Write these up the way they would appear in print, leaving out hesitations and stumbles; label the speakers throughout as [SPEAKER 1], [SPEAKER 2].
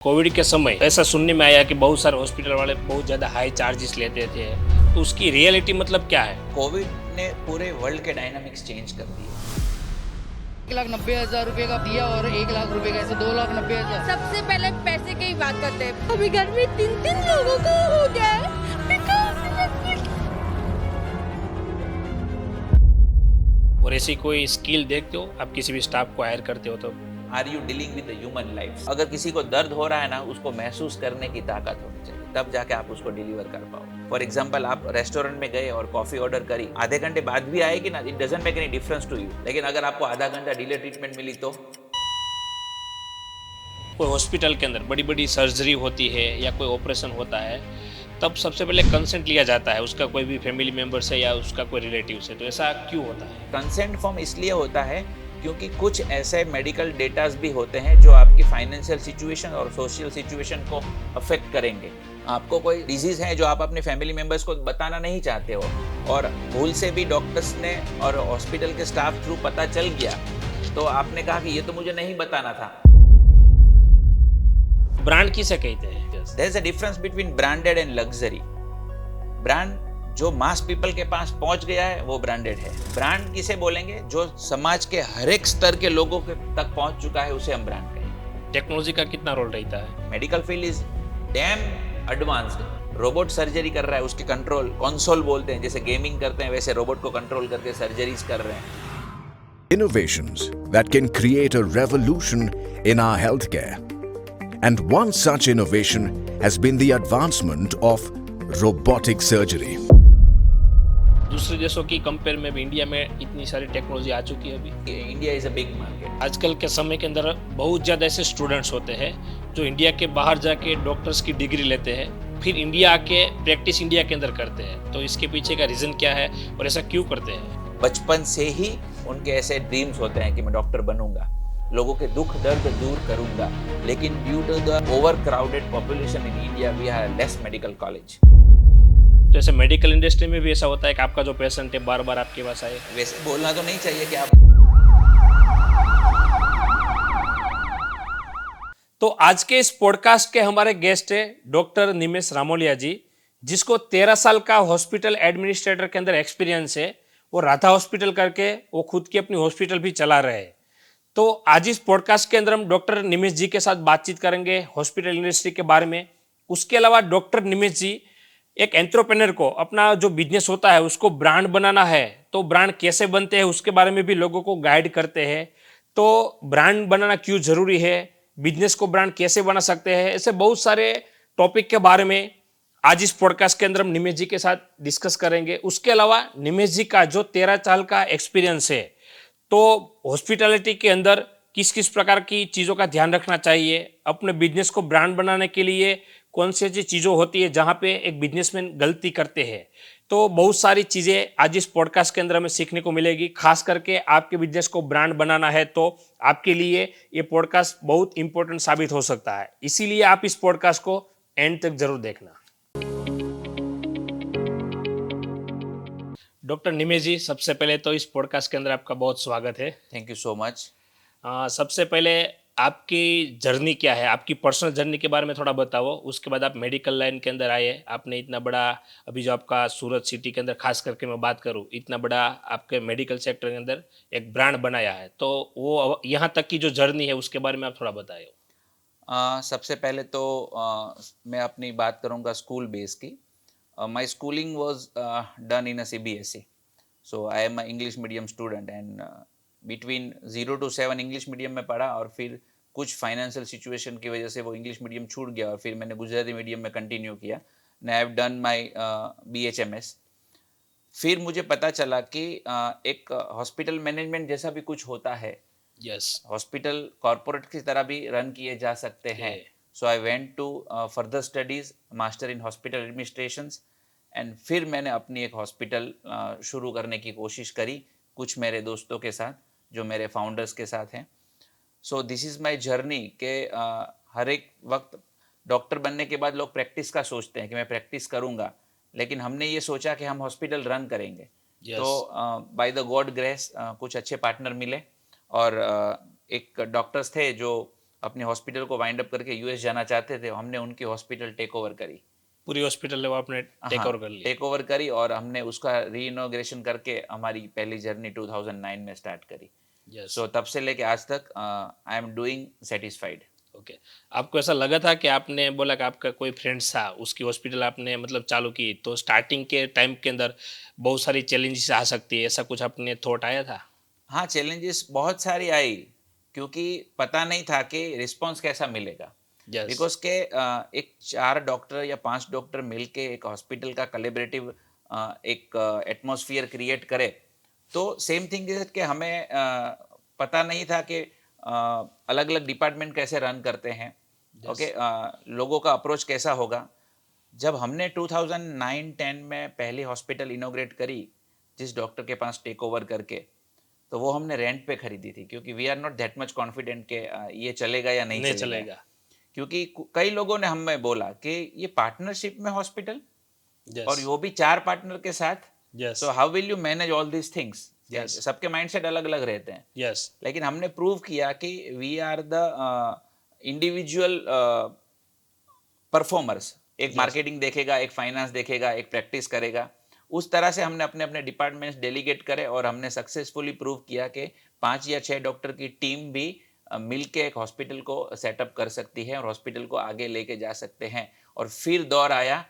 [SPEAKER 1] Covid के समय ऐसा सुनने में आया कि बहुत सारे हॉस्पिटल वाले बहुत ज़्यादा हाई चार्जेस लेते थे, तो उसकी रियलिटी मतलब क्या है?
[SPEAKER 2] कोविड ने पूरे वर्ल्ड के डायनामिक्स चेंज कर दिए।
[SPEAKER 3] 1,90,000 रुपए का दिया और 1,00,000 रुपए का, ऐसे 2,90,000।
[SPEAKER 4] सबसे पहले पैसे की ही बात करते हैं। अभी घर में 3-3 लोगों को हो गया है because electric।
[SPEAKER 1] और ऐसी कोई स्किल देखते हो आप किसी भी स्टाफ को हायर करते हो तो?
[SPEAKER 2] Are you dealing with the human life? अगर किसी को दर्द हो रहा है ना, उसको महसूस करने की ताकत होनी चाहिए, तब जाके आप उसको डिलीवर कर पाओ। फॉर एग्जाम्पल, आप रेस्टोरेंट में गए और कॉफी ऑर्डर करी, आधे घंटे बाद भी आएगी ना, it doesn't make any difference to you. लेकिन अगर आपको आधा घंटा डिले ट्रीटमेंट मिली तो
[SPEAKER 1] कोई हॉस्पिटल के अंदर बड़ी बड़ी सर्जरी होती है या कोई ऑपरेशन होता है, तब सबसे पहले कंसेंट लिया जाता है उसका, कोई भी फैमिली मेम्बर से या उसका कोई रिलेटिव से, तो ऐसा क्यों होता है?
[SPEAKER 2] कंसेंट फॉर्म इसलिए होता है क्योंकि कुछ ऐसे मेडिकल डेटाज भी होते हैं जो आपकी फाइनेंशियल सिचुएशन और सोशल सिचुएशन को अफेक्ट करेंगे। आपको कोई डिजीज है जो आप अपने फैमिली मेंबर्स को बताना नहीं चाहते हो, और भूल से भी डॉक्टर्स ने और हॉस्पिटल के स्टाफ थ्रू पता चल गया, तो आपने कहा कि ये तो मुझे नहीं बताना था।
[SPEAKER 1] ब्रांड किसे कहते हैं?
[SPEAKER 2] There is a difference between branded and luxury. Brand जो मास पीपल के पास पहुंच गया है वो ब्रांडेड है। ब्रांड किसे बोलेंगे? जो समाज के हर एक स्तर के लोगों के तक पहुंच चुका है, उसे हम ब्रांड कहेंगे।
[SPEAKER 1] टेक्नोलॉजी का कितना रोल रहता है?
[SPEAKER 2] Medical field is damn advanced. Robot surgery कर रहा है, उसके कंट्रोल कंसोल बोलते हैं, जैसे गेमिंग करते हैं वैसे रोबोट को कंट्रोल करके सर्जरीज कर रहे हैं।
[SPEAKER 5] Innovations that can create a revolution in our healthcare. And one such innovation has been the advancement of robotic surgery.
[SPEAKER 1] दूसरे देशों की कंपेयर में भी इंडिया में इतनी सारी टेक्नोलॉजी आ चुकी है अभी।
[SPEAKER 2] India is a big market.
[SPEAKER 1] आजकल के समय के अंदर बहुत ज़्यादा ऐसे स्टूडेंट्स होते हैं जो इंडिया के बाहर जाके डॉक्टर्स की डिग्री लेते हैं, फिर इंडिया आके प्रैक्टिस इंडिया के अंदर करते हैं, तो इसके पीछे का रीज़न क्या है और ऐसा क्यों करते हैं?
[SPEAKER 2] बचपन से ही उनके ऐसे ड्रीम्स होते हैं कि मैं डॉक्टर बनूंगा, लोगों के दुख दर्द दूर करूंगा, लेकिन due to the overcrowded population in India we have less medical college.
[SPEAKER 1] तो ऐसे मेडिकल इंडस्ट्री में भी ऐसा होता है कि आपका जो पेशेंट है बार बार आपके पास आए?
[SPEAKER 2] वैसे बोलना तो नहीं चाहिए कि आप।
[SPEAKER 1] तो आज के इस पॉडकास्ट के हमारे गेस्ट है डॉक्टर निमेश रामोलिया जी, जिसको 13 साल का हॉस्पिटल एडमिनिस्ट्रेटर के अंदर एक्सपीरियंस है। वो राधा हॉस्पिटल करके वो खुद की अपनी हॉस्पिटल भी चला रहे हैं। तो आज इस पॉडकास्ट के अंदर हम डॉक्टर निमेश जी के साथ बातचीत करेंगे हॉस्पिटल इंडस्ट्री के बारे में। उसके अलावा डॉक्टर निमेश जी एक एंटरप्रेन्योर को अपना जो बिजनेस होता है उसको ब्रांड बनाना है, तो ब्रांड कैसे बनते हैं उसके बारे में भी लोगों को गाइड करते हैं। तो ब्रांड बनाना क्यों जरूरी है, बिजनेस को ब्रांड कैसे बना सकते हैं, ऐसे बहुत सारे टॉपिक के बारे में आज इस पॉडकास्ट के अंदर हम निमेश जी के साथ डिस्कस करेंगे। उसके अलावा निमेश जी का जो 13 साल का एक्सपीरियंस है, तो हॉस्पिटैलिटी के अंदर किस किस प्रकार की चीज़ों का ध्यान रखना चाहिए, अपने बिजनेस को ब्रांड बनाने के लिए कौन सी ऐसी चीज़ों होती है जहाँ पे एक बिजनेसमैन गलती करते हैं, तो बहुत सारी चीज़ें आज इस पॉडकास्ट के अंदर हमें सीखने को मिलेगी। खास करके आपके बिजनेस को ब्रांड बनाना है तो आपके लिए ये पॉडकास्ट बहुत इंपॉर्टेंट साबित हो सकता है, इसीलिए आप इस पॉडकास्ट को एंड तक जरूर देखना। डॉक्टर निमेश जी, सबसे पहले तो इस पॉडकास्ट के अंदर आपका बहुत स्वागत है।
[SPEAKER 2] Thank you so much.
[SPEAKER 1] सबसे पहले आपकी जर्नी क्या है, आपकी पर्सनल जर्नी के बारे में थोड़ा बताओ। उसके बाद आप मेडिकल लाइन के अंदर आए, आपने इतना बड़ा, अभी जो आपका सूरत सिटी के अंदर खास करके मैं बात करूं, इतना बड़ा आपके मेडिकल सेक्टर के अंदर एक ब्रांड बनाया है, तो वो यहाँ तक की जो जर्नी है उसके बारे में आप थोड़ा बताओ।
[SPEAKER 2] सबसे पहले तो मैं अपनी बात करूंगा स्कूल बेस की। My schooling was done in a CBSE, so I am a English medium student and between 0 to 7 English medium में पढ़ा, और फिर कुछ फाइनेंशियल सिचुएशन की वजह से वो इंग्लिश मीडियम छूट गया और फिर मैंने गुजराती मीडियम में कंटिन्यू किया। I have done my BHMS। फिर मुझे पता चला कि एक हॉस्पिटल मैनेजमेंट जैसा भी कुछ होता है।
[SPEAKER 1] यस।
[SPEAKER 2] हॉस्पिटल कॉर्पोरेट की तरह भी रन किए जा सकते हैं। So I went to further studies, master in hospital administrations, and फिर मैंने अपनी एक हॉस्पिटल शुरू करने की कोशिश करी कुछ मेरे दोस्तों के साथ जो मेरे फाउंडर्स के साथ हैं। So this is my journey के हर एक वक्त डॉक्टर बनने के बाद लोग प्रैक्टिस का सोचते हैं कि मैं प्रैक्टिस करूँगा, लेकिन हमने ये सोचा कि हम हॉस्पिटल रन करेंगे। तो बाय द गॉड ग्रेस कुछ अच्छे पार्टनर मिले, और एक डॉक्टर्स थे जो अपनी हॉस्पिटल को वाइंड अप करके यूएस जाना चाहते थे, हमने उनकी हॉस्पिटल टेक ओवर करी।
[SPEAKER 1] पूरी हॉस्पिटल वो आपने टेक ओवर कर लिया।
[SPEAKER 2] टेक ओवर करी और हमने उसका रीइनॉग्रेशन करके हमारी पहली जर्नी 2009 में स्टार्ट करी।
[SPEAKER 1] यस।
[SPEAKER 2] सो तब से लेके आज तक I am doing satisfied.
[SPEAKER 1] Okay, आपको ऐसा लगा था कि आपने बोला कि आपका कोई फ्रेंड था, उसकी हॉस्पिटल आपने मतलब चालू की, तो स्टार्टिंग के टाइम के अंदर बहुत सारी चैलेंजेस आ सकती है, ऐसा कुछ आपने थॉट आया था?
[SPEAKER 2] हाँ, चैलेंजेस बहुत सारी आई, क्योंकि पता नहीं था कि रिस्पॉन्स कैसा मिलेगा।
[SPEAKER 1] यस।
[SPEAKER 2] बिकॉज के एक 4 डॉक्टर या 5 डॉक्टर मिलके एक हॉस्पिटल का कोलैबोरेटिव एक एटमॉस्फेयर क्रिएट करे, तो सेम थिंग इज कि हमें पता नहीं था कि अलग अलग डिपार्टमेंट कैसे रन करते हैं। ओके, लोगों का अप्रोच कैसा होगा। जब हमने 2009-10 में पहली हॉस्पिटल इनोग्रेट करी जिस डॉक्टर के पास टेक ओवर करके, तो वो हमने रेंट पे खरीदी थी, क्योंकि we are not that much confident कि ये चलेगा या नहीं चलेगा। क्योंकि कई लोगों ने हमें बोला कि ये पार्टनरशिप में हॉस्पिटल, और वो भी 4 पार्टनर के साथ,
[SPEAKER 1] yes.
[SPEAKER 2] So how will you manage all these things.
[SPEAKER 1] Yes.
[SPEAKER 2] सबके माइंडसेट अलग अलग रहते हैं।
[SPEAKER 1] यस।
[SPEAKER 2] लेकिन हमने प्रूव किया कि we are the individual performers. एक मार्केटिंग देखेगा, एक फाइनेंस देखेगा, एक प्रैक्टिस करेगा। उस तरह से हमने अपने अपने डिपार्टमेंट्स डेलीगेट करे और हमने सक्सेसफुली प्रूव किया कि 5 या 6 डॉक्टर की टीम भी मिलके एक हॉस्पिटल को सेटअप कर सकती है और हॉस्पिटल को आगे लेके जा सकते हैं। और फिर दौर आया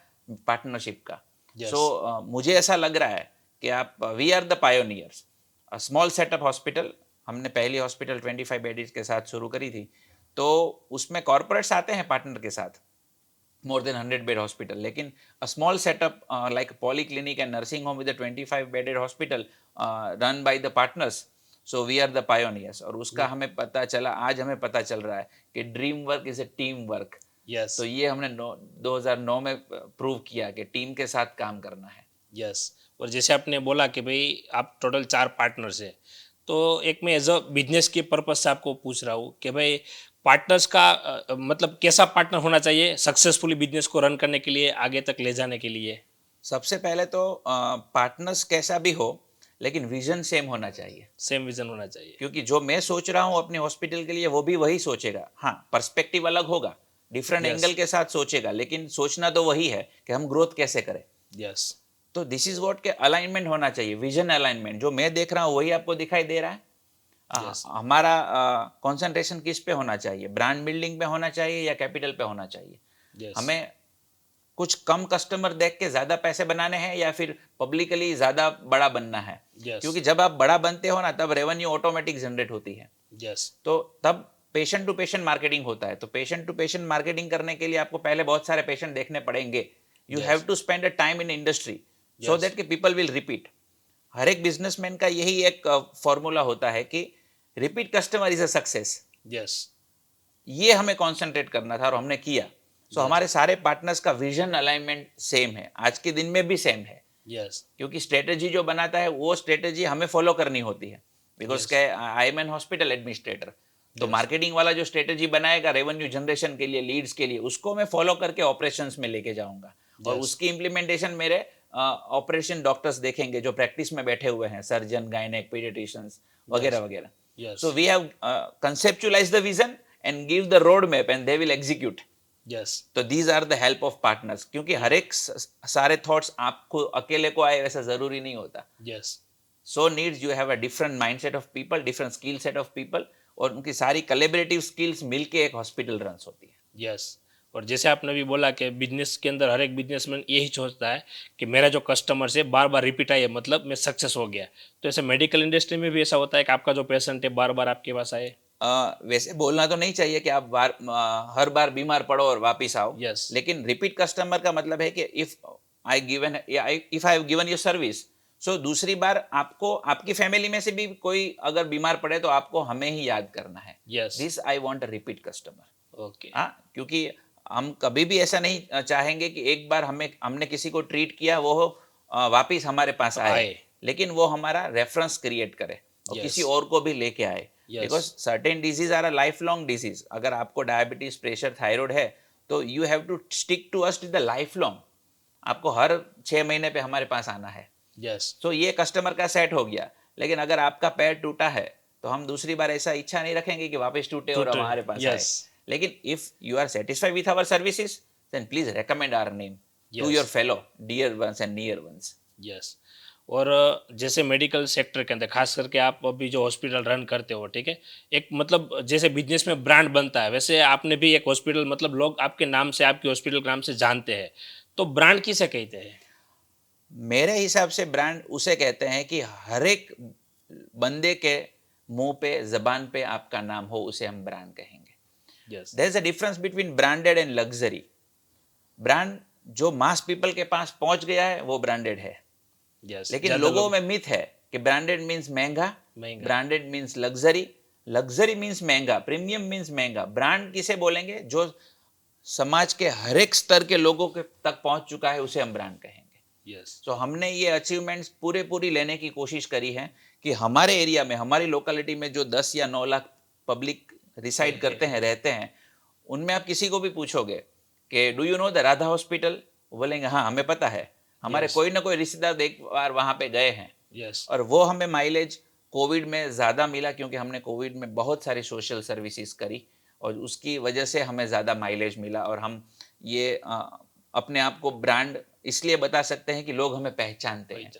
[SPEAKER 2] पार्टनरशिप का।
[SPEAKER 1] Yes.
[SPEAKER 2] सो मुझे ऐसा लग रहा है कि आप we are the pioneers. Small setup hospital, हमने पहली हॉस्पिटल 25 बेड्स के साथ शुरू करी थी, तो उसमें कॉर्पोरेट्स आते हैं पार्टनर के साथ, more than 100 bed hospital, लेकिन a small setup like polyclinic and nursing home with a 25 bedded hospital run by the partners, so we are the pioneers। और उसका हमें पता चला, आज हमें पता चल रहा है कि dream work is a team work.
[SPEAKER 1] Yes.
[SPEAKER 2] तो ये हमने 2009 में प्रूव किया कि टीम के साथ काम करना है।
[SPEAKER 1] यस। और जैसे आपने बोला कि भाई आप टोटल 4 पार्टनर्स हैं, तो एक मैं एज अ बिजनेस के पर्पज से आपको पूछ रहा हूँ कि भाई पार्टनर्स का मतलब कैसा पार्टनर होना चाहिए सक्सेसफुली बिजनेस को रन करने के लिए, आगे तक ले जाने के लिए?
[SPEAKER 2] सबसे पहले तो पार्टनर्स कैसा भी हो, लेकिन विजन सेम होना चाहिए।
[SPEAKER 1] सेम विजन होना चाहिए।
[SPEAKER 2] क्योंकि जो मैं सोच रहा हूँ अपने हॉस्पिटल के लिए, वो भी वही सोचेगा। हाँ, पर्सपेक्टिव अलग होगा, डिफरेंट
[SPEAKER 1] Yes.
[SPEAKER 2] एंगल के साथ सोचेगा, लेकिन सोचना तो वही है कि हम ग्रोथ कैसे करें।
[SPEAKER 1] यस।
[SPEAKER 2] तो दिस इज व्हाट के अलाइनमेंट होना चाहिए, विजन अलाइनमेंट। जो मैं देख रहा हूँ वही आपको दिखाई दे रहा है।
[SPEAKER 1] Yes.
[SPEAKER 2] हमारा कंसंट्रेशन किस पे होना चाहिए, ब्रांड बिल्डिंग पे होना चाहिए या कैपिटल पे होना चाहिए?
[SPEAKER 1] यस।
[SPEAKER 2] हमें कुछ कम कस्टमर देख के ज्यादा पैसे बनाने हैं या फिर पब्लिकली ज्यादा बड़ा बनना है?
[SPEAKER 1] Yes.
[SPEAKER 2] क्योंकि जब आप बड़ा बनते हो ना, तब रेवेन्यू ऑटोमेटिक जनरेट होती है।
[SPEAKER 1] यस।
[SPEAKER 2] तो तब पेशेंट टू पेशेंट मार्केटिंग होता है। तो पेशेंट टू पेशेंट मार्केटिंग करने के लिए आपको पहले बहुत सारे पेशेंट देखने पड़ेंगे। You have to spend a time in industry so that कि पीपल विल रिपीट। हर एक बिजनेसमैन का यही एक फॉर्मूला होता है कि repeat customer is a success.
[SPEAKER 1] Yes.
[SPEAKER 2] ये हमें कॉन्सेंट्रेट करना था और हमने किया। सो हमारे सारे पार्टनर्स का विजन अलाइनमेंट सेम है, आज के दिन में भी सेम है।
[SPEAKER 1] यस।
[SPEAKER 2] क्योंकि स्ट्रेटेजी जो बनाता है वो स्ट्रेटेजी हमें फॉलो करनी होती है। बिकॉज के I am an hospital administrator, तो मार्केटिंग वाला जो स्ट्रेटेजी बनाएगा रेवेन्यू जनरेशन के लिए, लीड्स के लिए, उसको मैं फॉलो करके ऑपरेशंस में लेके जाऊंगा। और उसकी इंप्लीमेंटेशन मेरे ऑपरेशन डॉक्टर्स देखेंगे जो प्रैक्टिस में बैठे हुए हैं, सर्जन, गायनेक, पीडियाट्रिशियंस वगैरह वगैरह।
[SPEAKER 1] Yes.
[SPEAKER 2] So we have conceptualized the vision and give the roadmap and they will execute.
[SPEAKER 1] Yes.
[SPEAKER 2] तो these are the help of partners। क्योंकि हर एक सारे थॉट्स आपको अकेले को आए वैसा जरूरी नहीं होता।
[SPEAKER 1] Yes.
[SPEAKER 2] So needs you have a different mindset of people, different skill set of people, और उनकी सारी कोलैबोरेटिव स्किल्स मिलके एक हॉस्पिटल रन होती है।
[SPEAKER 1] यस। और जैसे आपने भी बोला कि बिजनेस के अंदर हर एक बिजनेसमैन यही सोचता है कि मेरा जो कस्टमर है बार बार रिपीट आए, मतलब मैं सक्सेस हो गया। तो ऐसे मेडिकल इंडस्ट्री में भी ऐसा होता है कि आपका जो पेशेंट है बार बार आपके पास आए?
[SPEAKER 2] वैसे बोलना तो नहीं चाहिए कि आप हर बार बीमार पड़ो और वापिस आओ।
[SPEAKER 1] Yes.
[SPEAKER 2] लेकिन रिपीट कस्टमर का मतलब है कि if I have given you service, so दूसरी बार आपको आपकी फैमिली में से भी कोई अगर बीमार पड़े तो आपको हमें ही याद करना है।
[SPEAKER 1] Yes.
[SPEAKER 2] This I want a repeat customer.
[SPEAKER 1] Okay.
[SPEAKER 2] हाँ, क्योंकि हम कभी भी ऐसा नहीं चाहेंगे कि एक बार हमने किसी को ट्रीट किया वो वापिस हमारे पास आए, लेकिन वो हमारा रेफरेंस क्रिएट करे और
[SPEAKER 1] Yes.
[SPEAKER 2] किसी और को भी लेके आए।
[SPEAKER 1] Yes.
[SPEAKER 2] Because certain disease are a lifelong disease. अगर आपको डायबिटीज, प्रेशर, थायराइड है तो you have to stick to us the lifelong. आपको हर 6 महीने पे हमारे पास आना है।
[SPEAKER 1] यस।
[SPEAKER 2] तो ये कस्टमर का सेट हो गया। लेकिन अगर आपका पैर टूटा है तो हम दूसरी बार ऐसा इच्छा नहीं रखेंगे कि वापस टूटे और
[SPEAKER 1] टूटे,
[SPEAKER 2] हमारे पास आए।
[SPEAKER 1] yes.
[SPEAKER 2] लेकिन if you are satisfied with our services then please recommend our name to
[SPEAKER 1] Yes.
[SPEAKER 2] Your fellow dear ones and near ones.
[SPEAKER 1] Yes. और जैसे मेडिकल सेक्टर के अंदर खास करके आप अभी जो हॉस्पिटल रन करते हो, ठीक है, एक मतलब जैसे बिजनेस में ब्रांड बनता है, वैसे आपने भी एक हॉस्पिटल, मतलब लोग आपके नाम से, आपके हॉस्पिटल के नाम से जानते हैं, तो ब्रांड किसे कहते हैं?
[SPEAKER 2] मेरे हिसाब से ब्रांड उसे कहते हैं कि हर एक बंदे के मुंह पे जबान पे आपका नाम हो, उसे हम ब्रांड कहेंगे।
[SPEAKER 1] Yes.
[SPEAKER 2] There is a difference between branded and luxury. Brand जो मास पीपल के पास पहुंच गया है वो ब्रांडेड है,
[SPEAKER 1] यस।
[SPEAKER 2] लेकिन लोगों में मिथ है कि ब्रांडेड मीन्स महंगा,
[SPEAKER 1] महंगा।
[SPEAKER 2] Branded means luxury, luxury means महंगा, प्रीमियम मीन्स महंगा। ब्रांड किसे बोलेंगे? जो समाज के हर एक स्तर के लोगों के तक पहुंच चुका है, उसे हम ब्रांड कहेंगे।
[SPEAKER 1] यस।
[SPEAKER 2] तो हमने ये अचीवमेंट्स पूरी लेने की कोशिश करी है कि हमारे एरिया में, हमारी लोकेलिटी में जो 10 या 9 लाख पब्लिक रिसाइड करते हैं, रहते हैं, उनमें आप किसी को भी पूछोगे कि do you know the Radha hospital, बोलेंगे हाँ हमें पता है, हमारे
[SPEAKER 1] Yes.
[SPEAKER 2] कोई ना कोई रिश्तेदार एक बार वहां पे गए हैं।
[SPEAKER 1] यस।
[SPEAKER 2] और वो हमें माइलेज कोविड में ज़्यादा मिला, क्योंकि हमने कोविड में बहुत सारी सोशल सर्विसेज करी और उसकी वजह से हमें ज़्यादा माइलेज मिला। और हम ये अपने आप को ब्रांड इसलिए बता सकते हैं कि लोग हमें पहचानते हैं।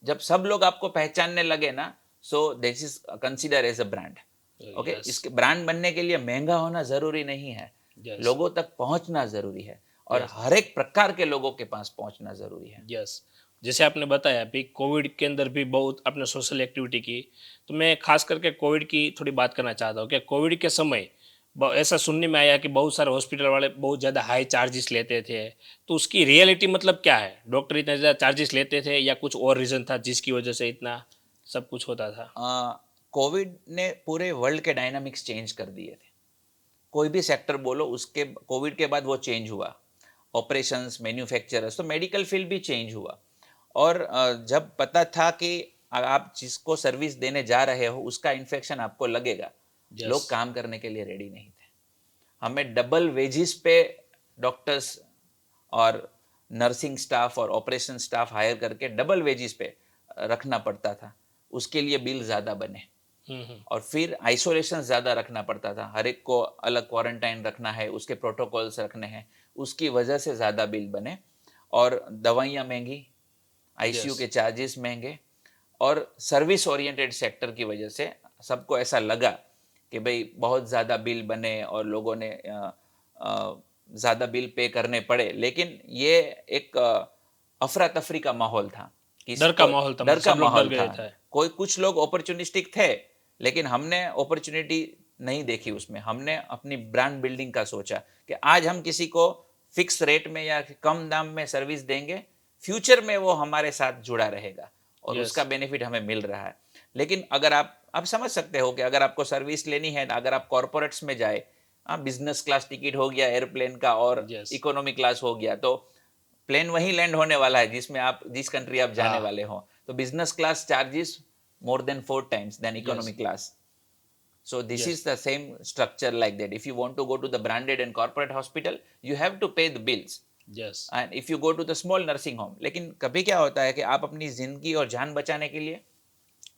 [SPEAKER 2] जब सब लोग आपको पहचानने लगे ना, so this is consider as a brand. Okay, इसके ब्रांड बनने के लिए महंगा होना ज़रूरी नहीं है,
[SPEAKER 1] Yes.
[SPEAKER 2] लोगों तक पहुंचना ज़रूरी है और हर एक प्रकार के लोगों के पास पहुंचना ज़रूरी है।
[SPEAKER 1] यस। जैसे आपने बताया अभी कोविड के अंदर भी बहुत आपने सोशल एक्टिविटी की, तो मैं खास करके कोविड की थोड़ी बात करना चाहता हूँ कि कोविड के समय ऐसा सुनने में आया कि बहुत सारे हॉस्पिटल वाले बहुत ज़्यादा हाई चार्जेस लेते थे, तो उसकी रियलिटी मतलब क्या है? डॉक्टर इतने ज़्यादा चार्जेस लेते थे या कुछ और रीज़न था जिसकी वजह से इतना सब कुछ होता था?
[SPEAKER 2] कोविड ने पूरे वर्ल्ड के डायनामिक्स चेंज कर दिए थे। कोई भी सेक्टर बोलो, उसके कोविड के बाद वो चेंज हुआ। ऑपरेशंस, मैन्युफैक्चरर्स, तो मेडिकल फील्ड भी चेंज हुआ। और जब पता था कि आप जिसको सर्विस देने जा रहे हो उसका इन्फेक्शन आपको लगेगा,
[SPEAKER 1] Yes.
[SPEAKER 2] लोग काम करने के लिए रेडी नहीं थे। हमें डबल वेजिस पे डॉक्टर्स और नर्सिंग स्टाफ और ऑपरेशन स्टाफ हायर करके डबल वेजिस पे रखना पड़ता था। उसके लिए बिल ज़्यादा बने और फिर आइसोलेशन ज़्यादा रखना पड़ता था। हर एक को अलग क्वारंटाइन रखना है, उसके प्रोटोकॉल्स रखने हैं, उसकी वजह से ज़्यादा बिल बने। और दवाइयाँ महंगी, आईसीयू
[SPEAKER 1] Yes.
[SPEAKER 2] के चार्जेस महंगे, और सर्विस ओरिएंटेड सेक्टर की वजह से सबको ऐसा लगा कि भाई बहुत ज़्यादा बिल बने और लोगों ने ज़्यादा बिल पे करने पड़े। लेकिन ये एक अफरा तफरी का माहौल था,
[SPEAKER 1] डर का माहौल था,
[SPEAKER 2] डर
[SPEAKER 1] सब
[SPEAKER 2] का
[SPEAKER 1] लोग डर
[SPEAKER 2] माहौल
[SPEAKER 1] गए
[SPEAKER 2] था।
[SPEAKER 1] थे।
[SPEAKER 2] कोई कुछ लोग अपॉर्चुनिस्टिक थे, लेकिन हमने अपॉर्चुनिटी नहीं देखी उसमें। हमने अपनी ब्रांड बिल्डिंग का सोचा कि आज हम किसी को फिक्स रेट में या कम दाम में सर्विस देंगे, फ्यूचर में वो हमारे साथ जुड़ा रहेगा और
[SPEAKER 1] Yes.
[SPEAKER 2] उसका बेनिफिट हमें मिल रहा है। लेकिन अगर आप समझ सकते हो कि अगर आपको सर्विस लेनी है, अगर आप कॉर्पोरेट्स में जाए, बिजनेस क्लास टिकट हो गया एयरप्लेन का और
[SPEAKER 1] Yes.
[SPEAKER 2] इकोनॉमी क्लास हो गया, तो प्लेन वहीं लैंड होने वाला है जिसमें आप जिस कंट्री आप जाने वाले हो, तो business class charges more than 4 times than economy class. So this
[SPEAKER 1] Yes.
[SPEAKER 2] is the same structure like that. If you want to go to the branded and corporate hospital, you have to pay the bills.
[SPEAKER 1] Yes.
[SPEAKER 2] And if you go to the small nursing home, लेकिन कभी क्या होता है कि आप अपनी जिंदगी और जान बचाने के लिए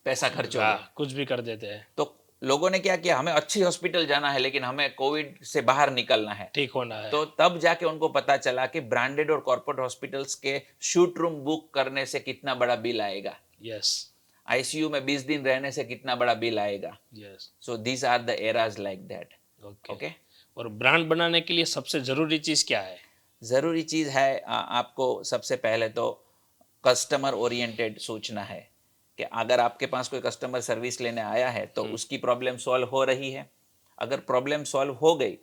[SPEAKER 2] पैसा खर्च हो गया,
[SPEAKER 1] कुछ भी कर देते हैं,
[SPEAKER 2] तो लोगों ने क्या किया, हमें अच्छी हॉस्पिटल जाना है लेकिन हमें कोविड से बाहर निकलना है,
[SPEAKER 1] ठीक होना है।
[SPEAKER 2] तो तब जाके उनको पता चला कि ब्रांडेड और कॉर्पोरेट हॉस्पिटल्स के शूट रूम बुक करने से कितना बड़ा बिल आएगा,
[SPEAKER 1] यस।
[SPEAKER 2] आईसीयू में 20 दिन रहने से कितना बड़ा बिल आएगा।
[SPEAKER 1] Yes.
[SPEAKER 2] So these are the areas like that.
[SPEAKER 1] Okay.
[SPEAKER 2] Okay,
[SPEAKER 1] और ब्रांड बनाने के लिए सबसे जरूरी चीज क्या है?
[SPEAKER 2] ज़रूरी चीज़ है आपको सबसे पहले तो कस्टमर ओरिएंटेड सोचना है कि अगर आपके पास कोई कस्टमर सर्विस लेने आया है तो उसकी प्रॉब्लम सॉल्व हो रही है। अगर प्रॉब्लम सॉल्व हो गई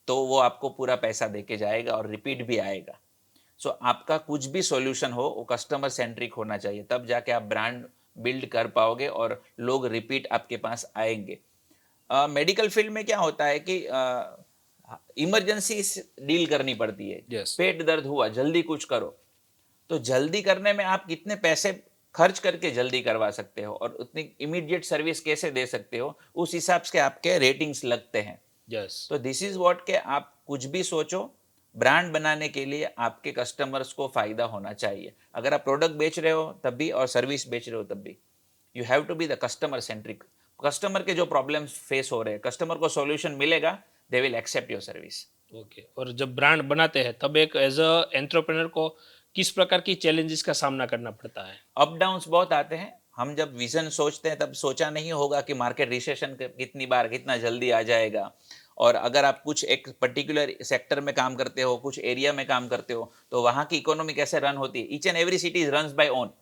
[SPEAKER 2] तो वो आपको पूरा पैसा दे के जाएगा और रिपीट भी आएगा। सो आपका कुछ भी सॉल्यूशन हो वो कस्टमर सेंट्रिक होना चाहिए, तब जाके आप ब्रांड बिल्ड कर पाओगे और लोग रिपीट आपके पास आएंगे। मेडिकल फील्ड में क्या होता है कि इमरजेंसी डील करनी पड़ती है।
[SPEAKER 1] Yes.
[SPEAKER 2] पेट दर्द हुआ, जल्दी कुछ करो, तो जल्दी करने में आप कितने पैसे खर्च करके जल्दी करवा सकते हो और उतनी इमीडिएट सर्विस कैसे दे सकते हो, उस हिसाब से आपके रेटिंग्स लगते हैं।
[SPEAKER 1] यस।
[SPEAKER 2] तो दिस इज व्हाट के आप कुछ भी सोचो, ब्रांड बनाने के लिए आपके कस्टमर्स को फायदा होना चाहिए। अगर आप प्रोडक्ट बेच रहे हो तब भी और सर्विस बेच रहे हो तब भी, you have to be the customer centric customer के जो प्रॉब्लम्स फेस हो रहे हैं, कस्टमर को सॉल्यूशन मिलेगा, they will accept your service.
[SPEAKER 1] Okay. और जब ब्रांड बनाते हैं तब एक एज अ एंटरप्रेन्योर को किस प्रकार की चैलेंजेस का सामना करना पड़ता है?
[SPEAKER 2] अप डाउन्स बहुत आते हैं। हम जब विजन सोचते हैं तब सोचा नहीं होगा कि मार्केट रिसेशन कितनी बार कितना जल्दी आ जाएगा। और अगर आप कुछ एक पर्टिकुलर सेक्टर में काम करते हो, कुछ एरिया में काम करते हो, तो वहाँ की इकोनॉमी कैसे रन होती है। Each and every city runs by own.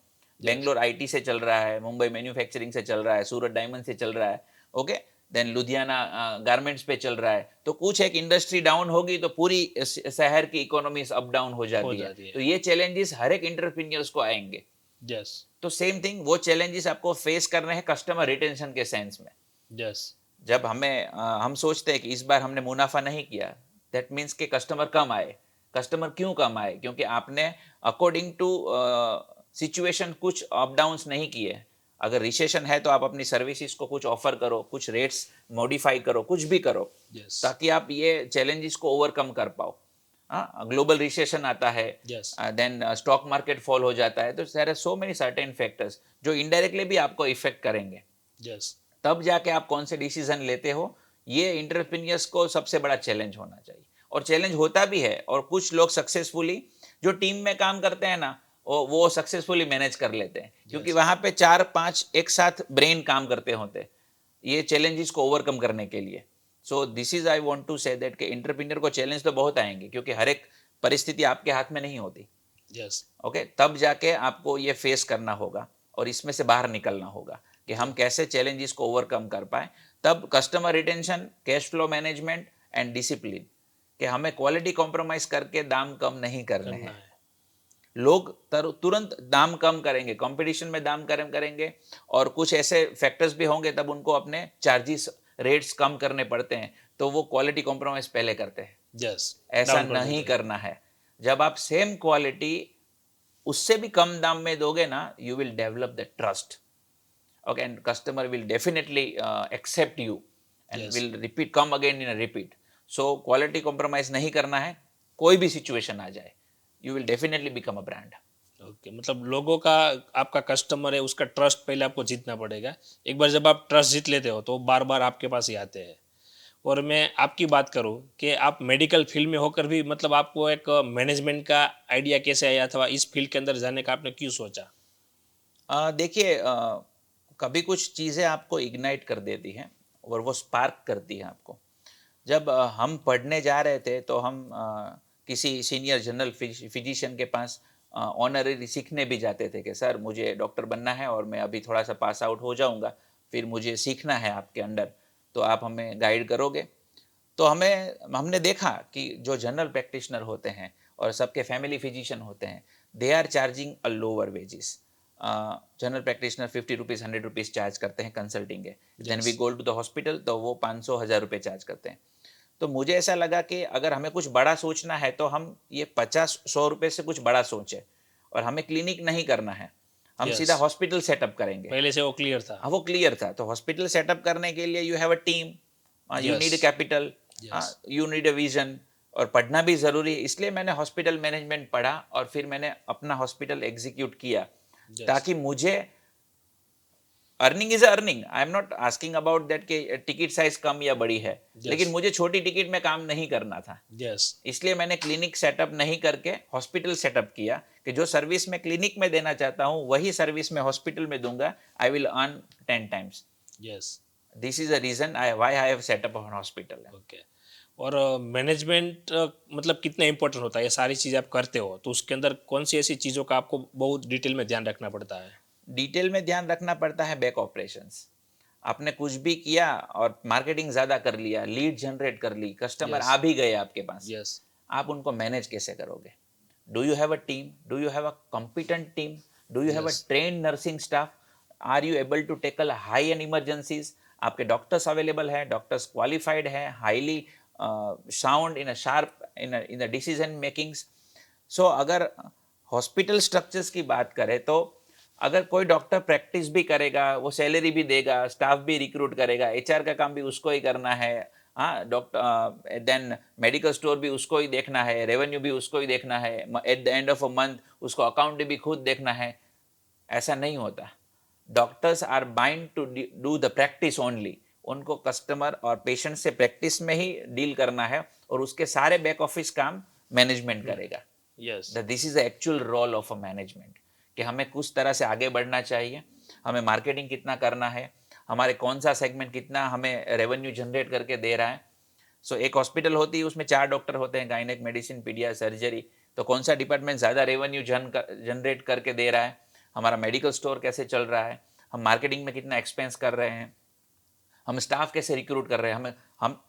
[SPEAKER 2] Bangalore IT से चल रहा है, मुंबई मैन्युफैक्चरिंग से चल रहा है, सूरत डायमंड से चल रहा है, ओके, देन लुधियाना गारमेंट्स पे चल रहा है। तो कुछ एक इंडस्ट्री डाउन होगी तो पूरी शहर की इकोनॉमी अप डाउन हो जाती है। तो ये चैलेंजेस हर एक एंटरप्रेन्योर्स को आएंगे।
[SPEAKER 1] यस।
[SPEAKER 2] तो सेम थिंग, वो चैलेंजेस आपको फेस करने हैं कस्टमर रिटेंशन के सेंस में।
[SPEAKER 1] यस।
[SPEAKER 2] जब हम सोचते हैं कि इस बार हमने मुनाफा नहीं किया, दैट मीन्स कि कस्टमर कम आए। कस्टमर क्यों कम आए? क्योंकि आपने अकॉर्डिंग टू सिचुएशन कुछ अप डाउन्स नहीं किए। अगर रिसेशन है तो आप अपनी सर्विसेज को कुछ ऑफर करो, कुछ रेट्स मॉडिफाई करो, कुछ भी करो,
[SPEAKER 1] Yes.
[SPEAKER 2] ताकि आप ये चैलेंजेस को ओवरकम कर पाओ। ग्लोबल रिसेशन आता है,
[SPEAKER 1] Yes.
[SPEAKER 2] Then stock market fall हो जाता है। तो there are so many certain factors जो इनडायरेक्टली भी आपको इफेक्ट करेंगे।
[SPEAKER 1] यस।
[SPEAKER 2] तब जाके आप कौन से डिसीजन लेते हो, ये एंटरप्रेन्योर्स को सबसे बड़ा चैलेंज होना चाहिए। और चैलेंज होता भी है। और कुछ लोग सक्सेसफुली जो टीम में काम करते हैं ना, वो सक्सेसफुली मैनेज कर लेते हैं, क्योंकि वहां पे 4-5 एक साथ ब्रेन काम करते होते ये चैलेंजेस को ओवरकम करने के लिए। So this is I want to say that कि एंटरप्रेन्योर को चैलेंज तो बहुत आएंगे, क्योंकि हर एक परिस्थिति आपके हाथ में नहीं होती।
[SPEAKER 1] यस।
[SPEAKER 2] ओके, तब जाके आपको ये फेस करना होगा और इसमें से बाहर निकलना होगा कि हम कैसे चैलेंजेस को ओवरकम कर पाए। तब customer retention, cash flow management and discipline, कि हमें क्वालिटी कॉम्प्रोमाइज करके दाम कम नहीं करने हैं। लोग तुरंत दाम कम करेंगे, कंपटीशन में दाम कम करेंगे, और कुछ ऐसे फैक्टर्स भी होंगे तब उनको अपने चार्जेस रेट्स कम करने पड़ते हैं, तो वो क्वालिटी कॉम्प्रोमाइज पहले करते हैं।
[SPEAKER 1] यस।
[SPEAKER 2] ऐसा नहीं करना है। जब आप सेम क्वालिटी उससे भी कम दाम में दोगे ना, you will develop the trust, okay, and customer will definitely accept you and will repeat, come again in repeat. So quality compromise नहीं करना है, कोई भी सिचुएशन आ जाए, you will definitely become a brand.
[SPEAKER 1] Okay. मतलब लोगों का, आपका कस्टमर है उसका ट्रस्ट पहले आपको जीतना पड़ेगा। एक बार जब आप ट्रस्ट जीत लेते हो तो बार बार आपके पास ही आते हैं। और मैं आपकी बात करूं कि आप मेडिकल फील्ड में होकर भी मतलब आपको एक मैनेजमेंट का आइडिया कैसे आया, अथवा इस फील्ड के अंदर जाने का आपने क्यों सोचा?
[SPEAKER 2] देखिए, कभी कुछ चीज़ें आपको इग्नाइट कर देती हैं और वो स्पार्क करती है आपको। जब हम पढ़ने जा रहे थे तो हम किसी सीनियर जनरल फिजिशियन के पास ऑनररी सीखने भी जाते थे कि सर मुझे डॉक्टर बनना है और मैं अभी थोड़ा सा पास आउट हो जाऊंगा, फिर मुझे सीखना है आपके अंडर, तो आप हमें गाइड करोगे। तो हमने देखा कि जो जनरल प्रैक्टिशनर होते हैं और सबके फैमिली फिजिशियन होते हैं, they are charging a lower wages. General practitioner 50 rupees 100 rupees charge करते हैं कंसल्टिंग के। Then we go to the hospital तो वो 500-1000 रुपये चार्ज करते हैं। तो मुझे ऐसा लगा कि अगर हमें कुछ बड़ा सोचना है तो हम ये 50-100 रुपये से कुछ बड़ा सोचें, और हमें क्लिनिक नहीं करना है, हम
[SPEAKER 1] Yes.
[SPEAKER 2] सीधा हॉस्पिटल सेटअप करेंगे।
[SPEAKER 1] पहले से वो क्लियर था?
[SPEAKER 2] हाँ, वो क्लियर था। तो हॉस्पिटल सेटअप करने के लिए you have a team, you
[SPEAKER 1] Yes.
[SPEAKER 2] Need capital, you need a vision, और पढ़ना भी ज़रूरी है। इसलिए मैंने हॉस्पिटल मैनेजमेंट पढ़ा और फिर मैंने अपना हॉस्पिटल एग्जीक्यूट किया, ताकि मुझे earning is earning, I am not asking about that कि टिकट साइज कम या बड़ी है, लेकिन मुझे छोटी टिकट में काम नहीं करना था।
[SPEAKER 1] यस।
[SPEAKER 2] इसलिए मैंने क्लिनिक सेटअप नहीं करके हॉस्पिटल सेटअप किया कि जो सर्विस मैं क्लिनिक में देना चाहता हूँ वही सर्विस मैं हॉस्पिटल में दूंगा। I will earn 10 times.
[SPEAKER 1] Yes.
[SPEAKER 2] This is the reason why I have set up on hospital.
[SPEAKER 1] Okay. और मैनेजमेंट मतलब कितना इंपॉर्टेंट होता है? ये सारी चीज़ें आप करते हो तो उसके अंदर कौन सी ऐसी चीज़ों का आपको बहुत डिटेल में ध्यान रखना पड़ता है?
[SPEAKER 2] डिटेल में ध्यान रखना पड़ता है बैक ऑपरेशंस। आपने कुछ भी किया और मार्केटिंग ज़्यादा कर लिया, लीड जनरेट कर ली, कस्टमर
[SPEAKER 1] Yes.
[SPEAKER 2] आ भी गए आपके पास,
[SPEAKER 1] यस।
[SPEAKER 2] आप उनको मैनेज कैसे करोगे? Do you have a team? Do you have a competent team? Do you have a
[SPEAKER 1] Yes.
[SPEAKER 2] Trained nursing staff? Are you able to tackle high end emergencies? आपके doctors available है, doctors qualified है, highly sound in a sharp in the decision makings. So अगर hospital structures की बात करें तो अगर कोई डॉक्टर प्रैक्टिस भी करेगा, वो सैलरी भी देगा, स्टाफ भी रिक्रूट करेगा, एचआर का काम भी उसको ही करना है, हाँ, डॉक्टर देन मेडिकल स्टोर भी उसको ही देखना है, रेवेन्यू भी उसको ही देखना है, at the end of a month उसको अकाउंट भी खुद देखना है। ऐसा नहीं होता। Doctors are bind to do the practice only, उनको कस्टमर और पेशेंट से प्रैक्टिस में ही डील करना है और उसके सारे बैक ऑफिस काम मैनेजमेंट करेगा।
[SPEAKER 1] Yes
[SPEAKER 2] this is the actual role of a management, कि हमें कुछ तरह से आगे बढ़ना चाहिए, हमें मार्केटिंग कितना करना है, हमारे कौन सा सेगमेंट कितना हमें रेवेन्यू जनरेट करके दे रहा है। सो एक हॉस्पिटल होती है, उसमें 4 डॉक्टर होते हैं, गायनेक, मेडिसिन, पीडिया, सर्जरी, तो कौन सा डिपार्टमेंट ज़्यादा रेवेन्यू जनरेट करके दे रहा है, हमारा मेडिकल स्टोर कैसे चल रहा है, हम मार्केटिंग में कितना एक्सपेंस कर रहे हैं, हम स्टाफ कैसे रिक्रूट कर रहे हैं। हम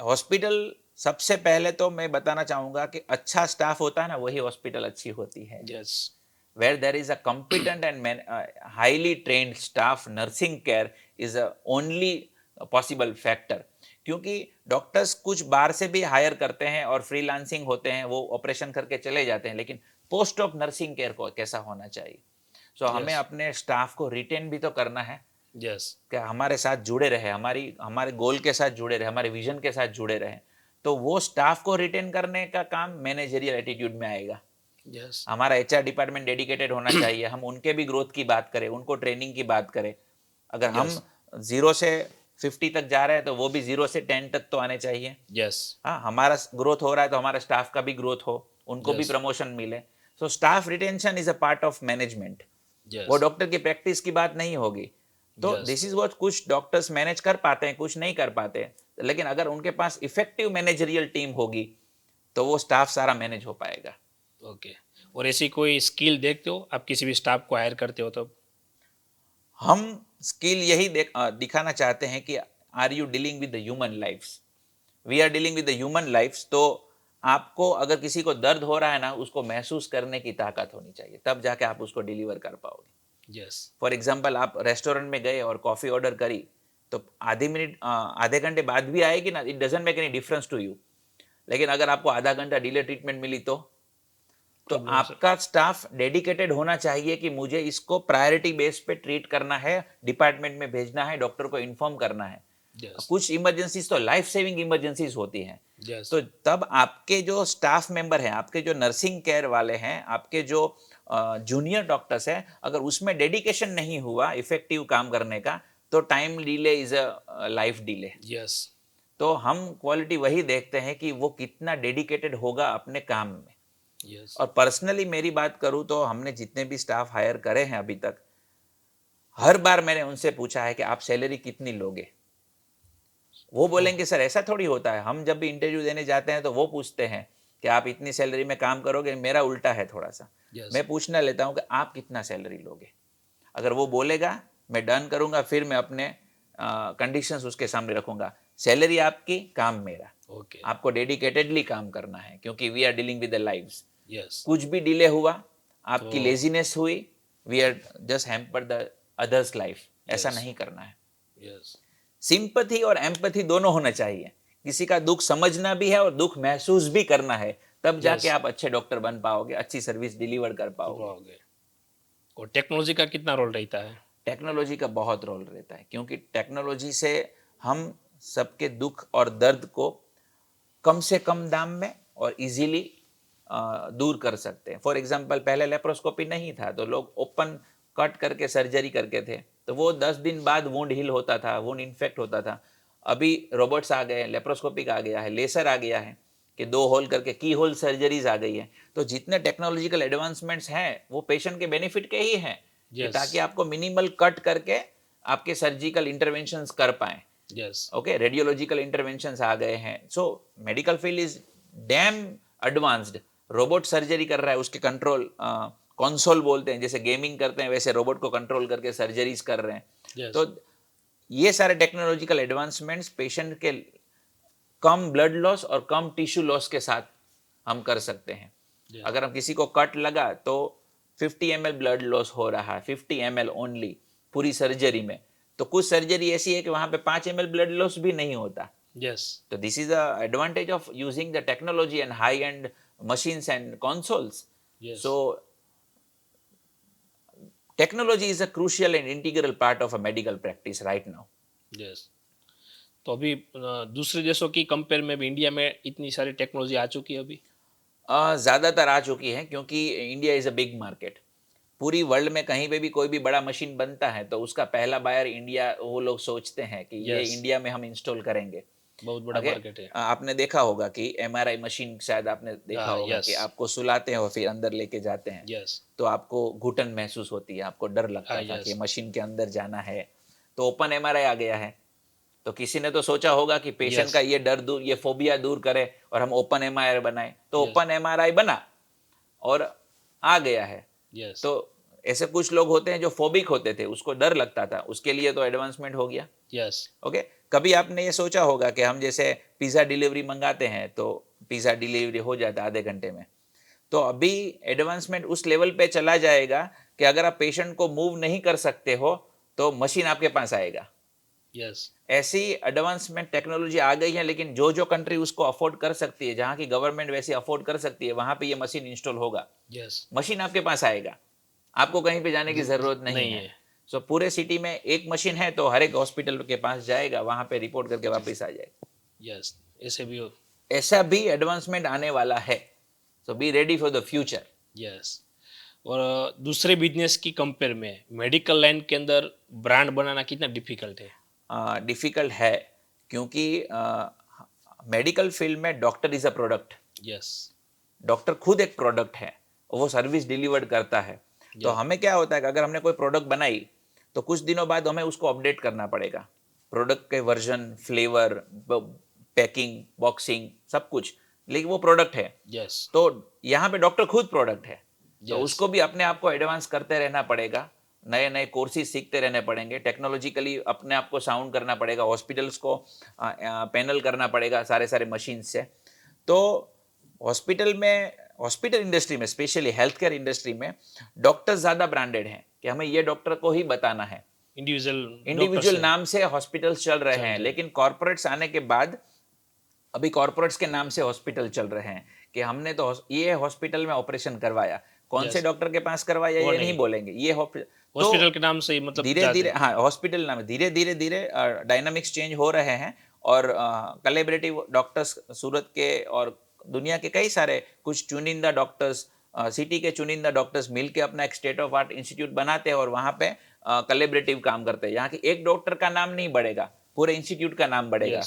[SPEAKER 2] हॉस्पिटल, सबसे पहले तो मैं बताना चाहूँगा कि अच्छा स्टाफ होता है ना, वही हॉस्पिटल अच्छी होती है।
[SPEAKER 1] Yes
[SPEAKER 2] Where there is a competent and highly trained staff, nursing care is a only possible factor। क्योंकि डॉक्टर्स कुछ बाहर से भी हायर करते हैं और फ्रीलांसिंग होते हैं, वो ऑपरेशन करके चले जाते हैं, लेकिन पोस्ट ऑफ नर्सिंग केयर को कैसा होना चाहिए। सो हमें अपने स्टाफ को रिटेन भी तो करना है,
[SPEAKER 1] यस
[SPEAKER 2] कि हमारे साथ जुड़े रहे, हमारे गोल के साथ जुड़े रहे, हमारे विजन के साथ जुड़े रहे। तो वो स्टाफ को रिटेन करने का काम मैनेजरियल एटीट्यूड में आएगा।
[SPEAKER 1] यस
[SPEAKER 2] हमारा एचआर डिपार्टमेंट डेडिकेटेड होना चाहिए, हम उनके भी ग्रोथ की बात करें, उनको ट्रेनिंग की बात करें। अगर हम 0 से 50 तक जा रहे हैं तो वो भी 0 से 10 तक तो आने चाहिए।
[SPEAKER 1] यस
[SPEAKER 2] हाँ, हमारा ग्रोथ हो रहा है तो हमारा स्टाफ का भी ग्रोथ हो, उनको भी प्रमोशन मिले। So staff retention is a part of management. वो डॉक्टर की प्रैक्टिस की बात नहीं होगी। तो दिस इज व्हाट कुछ डॉक्टर्स मैनेज कर पाते हैं, कुछ नहीं कर पाते, लेकिन अगर उनके पास इफेक्टिव मैनेजरियल टीम होगी तो वो स्टाफ सारा मैनेज हो पाएगा।
[SPEAKER 1] ओके और ऐसी कोई स्किल देखते हो आप किसी भी स्टाफ को हायर करते हो तो?
[SPEAKER 2] हम स्किल यही दिखाना चाहते हैं कि are you dealing with the human lifes, we are dealing with the human lifes. तो आपको अगर किसी को दर्द हो रहा है ना, उसको महसूस करने की ताकत होनी चाहिए, तब जाके आप उसको डिलीवर कर पाओगे।
[SPEAKER 1] यस
[SPEAKER 2] फॉर एग्जाम्पल, आप रेस्टोरेंट में गए और कॉफ़ी ऑर्डर करी, तो आधे घंटे बाद भी आएगी ना, it doesn't make any difference to you. लेकिन अगर आपको आधा घंटा डिले ट्रीटमेंट मिली तो आपका स्टाफ डेडिकेटेड होना चाहिए कि मुझे इसको प्रायोरिटी बेस पे ट्रीट करना है, डिपार्टमेंट में भेजना है, डॉक्टर को इन्फॉर्म करना है। कुछ इमरजेंसीज तो लाइफ सेविंग इमरजेंसीज होती हैं। तो तब आपके जो स्टाफ मेंबर हैं, आपके जो नर्सिंग केयर वाले हैं, आपके जो जूनियर डॉक्टर्स हैं, अगर उसमें डेडिकेशन नहीं हुआ इफेक्टिव काम करने का, तो time delay is a life delay.
[SPEAKER 1] Yes
[SPEAKER 2] तो हम क्वालिटी वही देखते हैं कि वो कितना डेडिकेटेड होगा अपने काम में।
[SPEAKER 1] यस
[SPEAKER 2] और पर्सनली मेरी बात करूं तो हमने जितने भी स्टाफ हायर करे हैं अभी तक, हर बार मैंने उनसे पूछा है कि आप सैलरी कितनी लोगे। वो बोलेंगे सर ऐसा थोड़ी होता है, हम जब भी इंटरव्यू देने जाते हैं तो वो पूछते हैं कि आप इतनी सैलरी में काम करोगे। मेरा उल्टा है थोड़ा सा, मैं पूछना लेता हूं कि आप कितना सैलरी लोगे। अगर वो बोलेगा मैं डन करूंगा, फिर मैं अपने कंडीशंस उसके सामने रखूंगा। सैलरी आपकी, काम मेरा।
[SPEAKER 1] ओके
[SPEAKER 2] आपको डेडिकेटेडली काम करना है, क्योंकि we are dealing with the lives.
[SPEAKER 1] Yes
[SPEAKER 2] कुछ भी डिले हुआ, आपकी लेजीनेस हुई, we are just hamper the others life, ऐसा नहीं करना है।
[SPEAKER 1] यस
[SPEAKER 2] सिंपैथी और एम्पैथी दोनों होना चाहिए। किसी का दुख समझना भी है और दुख महसूस भी करना है, तब जाके आप अच्छे डॉक्टर बन पाओगे, अच्छी सर्विस डिलीवर कर पाओगे।
[SPEAKER 1] और टेक्नोलॉजी का कितना रोल रहता है?
[SPEAKER 2] टेक्नोलॉजी का बहुत रोल रहता है, क्योंकि टेक्नोलॉजी से हम सबके दुख और दर्द को कम से कम दाम में और इजीली दूर कर सकते हैं। फॉर एग्जांपल, पहले लेप्रोस्कोपी नहीं था तो लोग ओपन कट करके सर्जरी करके थे, तो वो 10 दिन बाद वुंड हील होता था, वुंड इन्फेक्ट होता था। अभी रोबोट्स आ गए हैं, लेप्रोस्कोपिक आ गया है, लेसर आ गया है कि 2 होल करके की होल सर्जरीज आ गई है। तो जितने टेक्नोलॉजिकल एडवांसमेंट्स हैं वो पेशेंट के बेनिफिट के ही हैं, ताकि आपको मिनिमल कट करके आपके सर्जिकल इंटरवेंशंस कर पाएं।
[SPEAKER 1] यस
[SPEAKER 2] ओके, रेडियोलॉजिकल इंटरवेंशंस आ गए हैं। So medical field is damn advanced. Robot surgery कर रहा है, उसके कंट्रोल कंसोल बोलते हैं, जैसे गेमिंग करते हैं वैसे रोबोट को कंट्रोल करके सर्जरीज कर रहे हैं। तो ये सारे टेक्नोलॉजिकल एडवांसमेंट्स पेशेंट के कम ब्लड लॉस और कम टिश्यू लॉस के साथ हम कर सकते हैं। अगर हम किसी को कट लगा तो 50 ml ब्लड लॉस हो रहा है, 50 ml ओनली पूरी सर्जरी में, तो कुछ सर्जरी ऐसी है कि वहां पे 5 ml ब्लड लॉस भी नहीं होता।
[SPEAKER 1] यस
[SPEAKER 2] तो this is the advantage of using the technology and high and machines and consoles.
[SPEAKER 1] Yes.
[SPEAKER 2] So technology is a crucial and integral part of a medical practice right now.
[SPEAKER 1] Yes तो अभी दूसरे देशों की compare में भी India में इतनी सारी टेक्नोलॉजी आ चुकी है अभी?
[SPEAKER 2] ज़्यादातर आ चुकी है, क्योंकि India is a big market. पूरी वर्ल्ड में कहीं पे भी कोई भी बड़ा मशीन बनता है तो उसका पहला बायर इंडिया, वो लोग सोचते हैं कि ये
[SPEAKER 1] Yes.
[SPEAKER 2] इंडिया में हम इंस्टॉल करेंगे।
[SPEAKER 1] बहुत बड़ा
[SPEAKER 2] Okay?
[SPEAKER 1] मार्केट है।
[SPEAKER 2] आपने देखा होगा कि एमआरआई मशीन, शायद आपने देखा
[SPEAKER 1] हाँ,
[SPEAKER 2] होगा
[SPEAKER 1] yes.
[SPEAKER 2] कि आपको सुलाते हैं और फिर अंदर लेके जाते हैं,
[SPEAKER 1] यस,
[SPEAKER 2] तो आपको घुटन महसूस होती है, आपको डर लगता
[SPEAKER 1] हाँ,
[SPEAKER 2] था
[SPEAKER 1] yes.
[SPEAKER 2] कि मशीन के अंदर जाना है। तो ओपन एमआरआई आ गया है, तो किसी ने तो सोचा होगा कि पेशेंट
[SPEAKER 1] Yes.
[SPEAKER 2] का ये डर दूर, ये फोबिया दूर करे और हम ओपन एमआरआई बनाए, तो
[SPEAKER 1] Yes.
[SPEAKER 2] ओपन एमआरआई बना और आ गया है।
[SPEAKER 1] यस,
[SPEAKER 2] तो ऐसे कुछ लोग होते हैं जो फोबिक होते थे, उसको डर लगता था, उसके लिए तो एडवांसमेंट हो गया।
[SPEAKER 1] यस,
[SPEAKER 2] ओके, कभी आपने ये सोचा होगा कि हम जैसे पिज़्ज़ा डिलीवरी मंगाते हैं तो पिज़्ज़ा डिलीवरी हो जाता है आधे घंटे में, तो अभी एडवांसमेंट उस लेवल पे चला जाएगा कि अगर आप पेशेंट को मूव नहीं कर सकते हो तो मशीन आपके पास आएगा।
[SPEAKER 1] यस,
[SPEAKER 2] ऐसी एडवांसमेंट टेक्नोलॉजी आ गई है, लेकिन जो जो कंट्री उसको अफोर्ड कर सकती है, जहाँ की गवर्नमेंट वैसे अफोर्ड कर सकती है, वहाँ पे ये मशीन इंस्टॉल होगा।
[SPEAKER 1] यस,
[SPEAKER 2] मशीन आपके पास आएगा, आपको कहीं पे जाने की जरूरत नहीं है। सो पूरे सिटी में एक मशीन है तो हर एक हॉस्पिटल के पास जाएगा, वहां पे रिपोर्ट करके वापस आ जाएगा।
[SPEAKER 1] यस, ऐसे भी हो।
[SPEAKER 2] ऐसा भी एडवांसमेंट आने वाला है। So be ready for the future.
[SPEAKER 1] Yes, और दूसरे बिजनेस की कंपेयर में मेडिकल लाइन के अंदर ब्रांड बनाना कितना डिफिकल्ट है?
[SPEAKER 2] डिफिकल्ट है क्योंकि मेडिकल फील्ड में doctor is a product.
[SPEAKER 1] Yes,
[SPEAKER 2] doctor खुद एक प्रोडक्ट है, वो सर्विस डिलीवर्ड करता है। तो हमें क्या होता है कि अगर हमने कोई प्रोडक्ट बनाई तो कुछ दिनों बाद हमें उसको अपडेट करना पड़ेगा, प्रोडक्ट के वर्जन, फ्लेवर, पैकिंग, बॉक्सिंग, सब कुछ, लेकिन वो प्रोडक्ट है।
[SPEAKER 1] यस,
[SPEAKER 2] तो यहाँ पे डॉक्टर खुद प्रोडक्ट है, तो
[SPEAKER 1] Yes.
[SPEAKER 2] उसको भी अपने आप को एडवांस करते रहना पड़ेगा, नए नए कोर्सेज सीखते रहने पड़ेंगे, टेक्नोलॉजिकली अपने आप को साउंड करना पड़ेगा, हॉस्पिटल्स को पैनल करना पड़ेगा सारे सारे मशीन से। तो हॉस्पिटल में, हॉस्पिटल इंडस्ट्री में, स्पेशली हेल्थ केयर इंडस्ट्री में डॉक्टर्स ज़्यादा ब्रांडेड हैं कि हमें ये डॉक्टर को ही बताना है। इंडिविजुअल नाम से हॉस्पिटल्स चल रहे हैं, लेकिन कॉर्पोरेट्स आने के बाद अभी कॉर्पोरेट्स के नाम से हॉस्पिटल चल रहे हैं कि हमने तो ये हॉस्पिटल में ऑपरेशन करवाया, कौन से डॉक्टर के पास करवाया ये नहीं बोलेंगे, ये
[SPEAKER 1] हॉस्पिटल के नाम से ही, मतलब
[SPEAKER 2] धीरे धीरे, हाँ, हॉस्पिटल नाम, धीरे धीरे धीरे डायनामिक्स चेंज हो रहे हैं और कोलैबोरेटिव डॉक्टर्स सूरत के और दुनिया के कई सारे कुछ चुनिंदा डॉक्टर्स, सिटी के चुनिंदा डॉक्टर्स मिलके अपना एक स्टेट ऑफ आर्ट इंस्टीट्यूट बनाते हैं और वहाँ पे कोलैबोरेटिव काम करते हैं। यहाँ की एक डॉक्टर का नाम नहीं बढ़ेगा, पूरे इंस्टीट्यूट का नाम बढ़ेगा।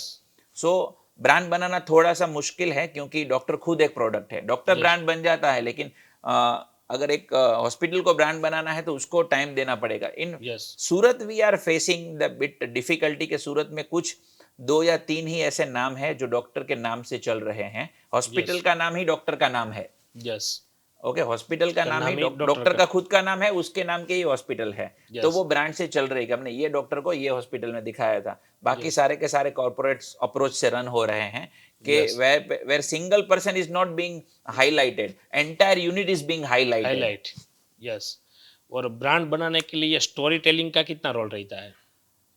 [SPEAKER 2] सो ब्रांड बनाना थोड़ा सा मुश्किल है क्योंकि डॉक्टर खुद एक प्रोडक्ट है। डॉक्टर ब्रांड बन जाता है, लेकिन अगर एक हॉस्पिटल को ब्रांड बनाना है तो उसको टाइम देना पड़ेगा। इन सूरत we are facing the bit difficulty के सूरत में कुछ 2 या 3 ही ऐसे नाम है जो डॉक्टर के नाम से चल रहे हैं। हॉस्पिटल का नाम ही डॉक्टर का नाम है। ओके, हॉस्पिटल का नाम ही डॉक्टर का खुद का नाम है, उसके नाम के ही हॉस्पिटल है। तो वो ब्रांड से चल रही है कि हमने ये डॉक्टर को ये हॉस्पिटल में दिखाया था। बाकी सारे के सारे कॉर्पोरेट्स अप्रोच से रन हो रहे हैं कि where single person is not being highlighted, entire unit is being highlighted.
[SPEAKER 1] Yes, और ब्रांड बनाने के लिए स्टोरी टेलिंग का कितना रोल रहता है?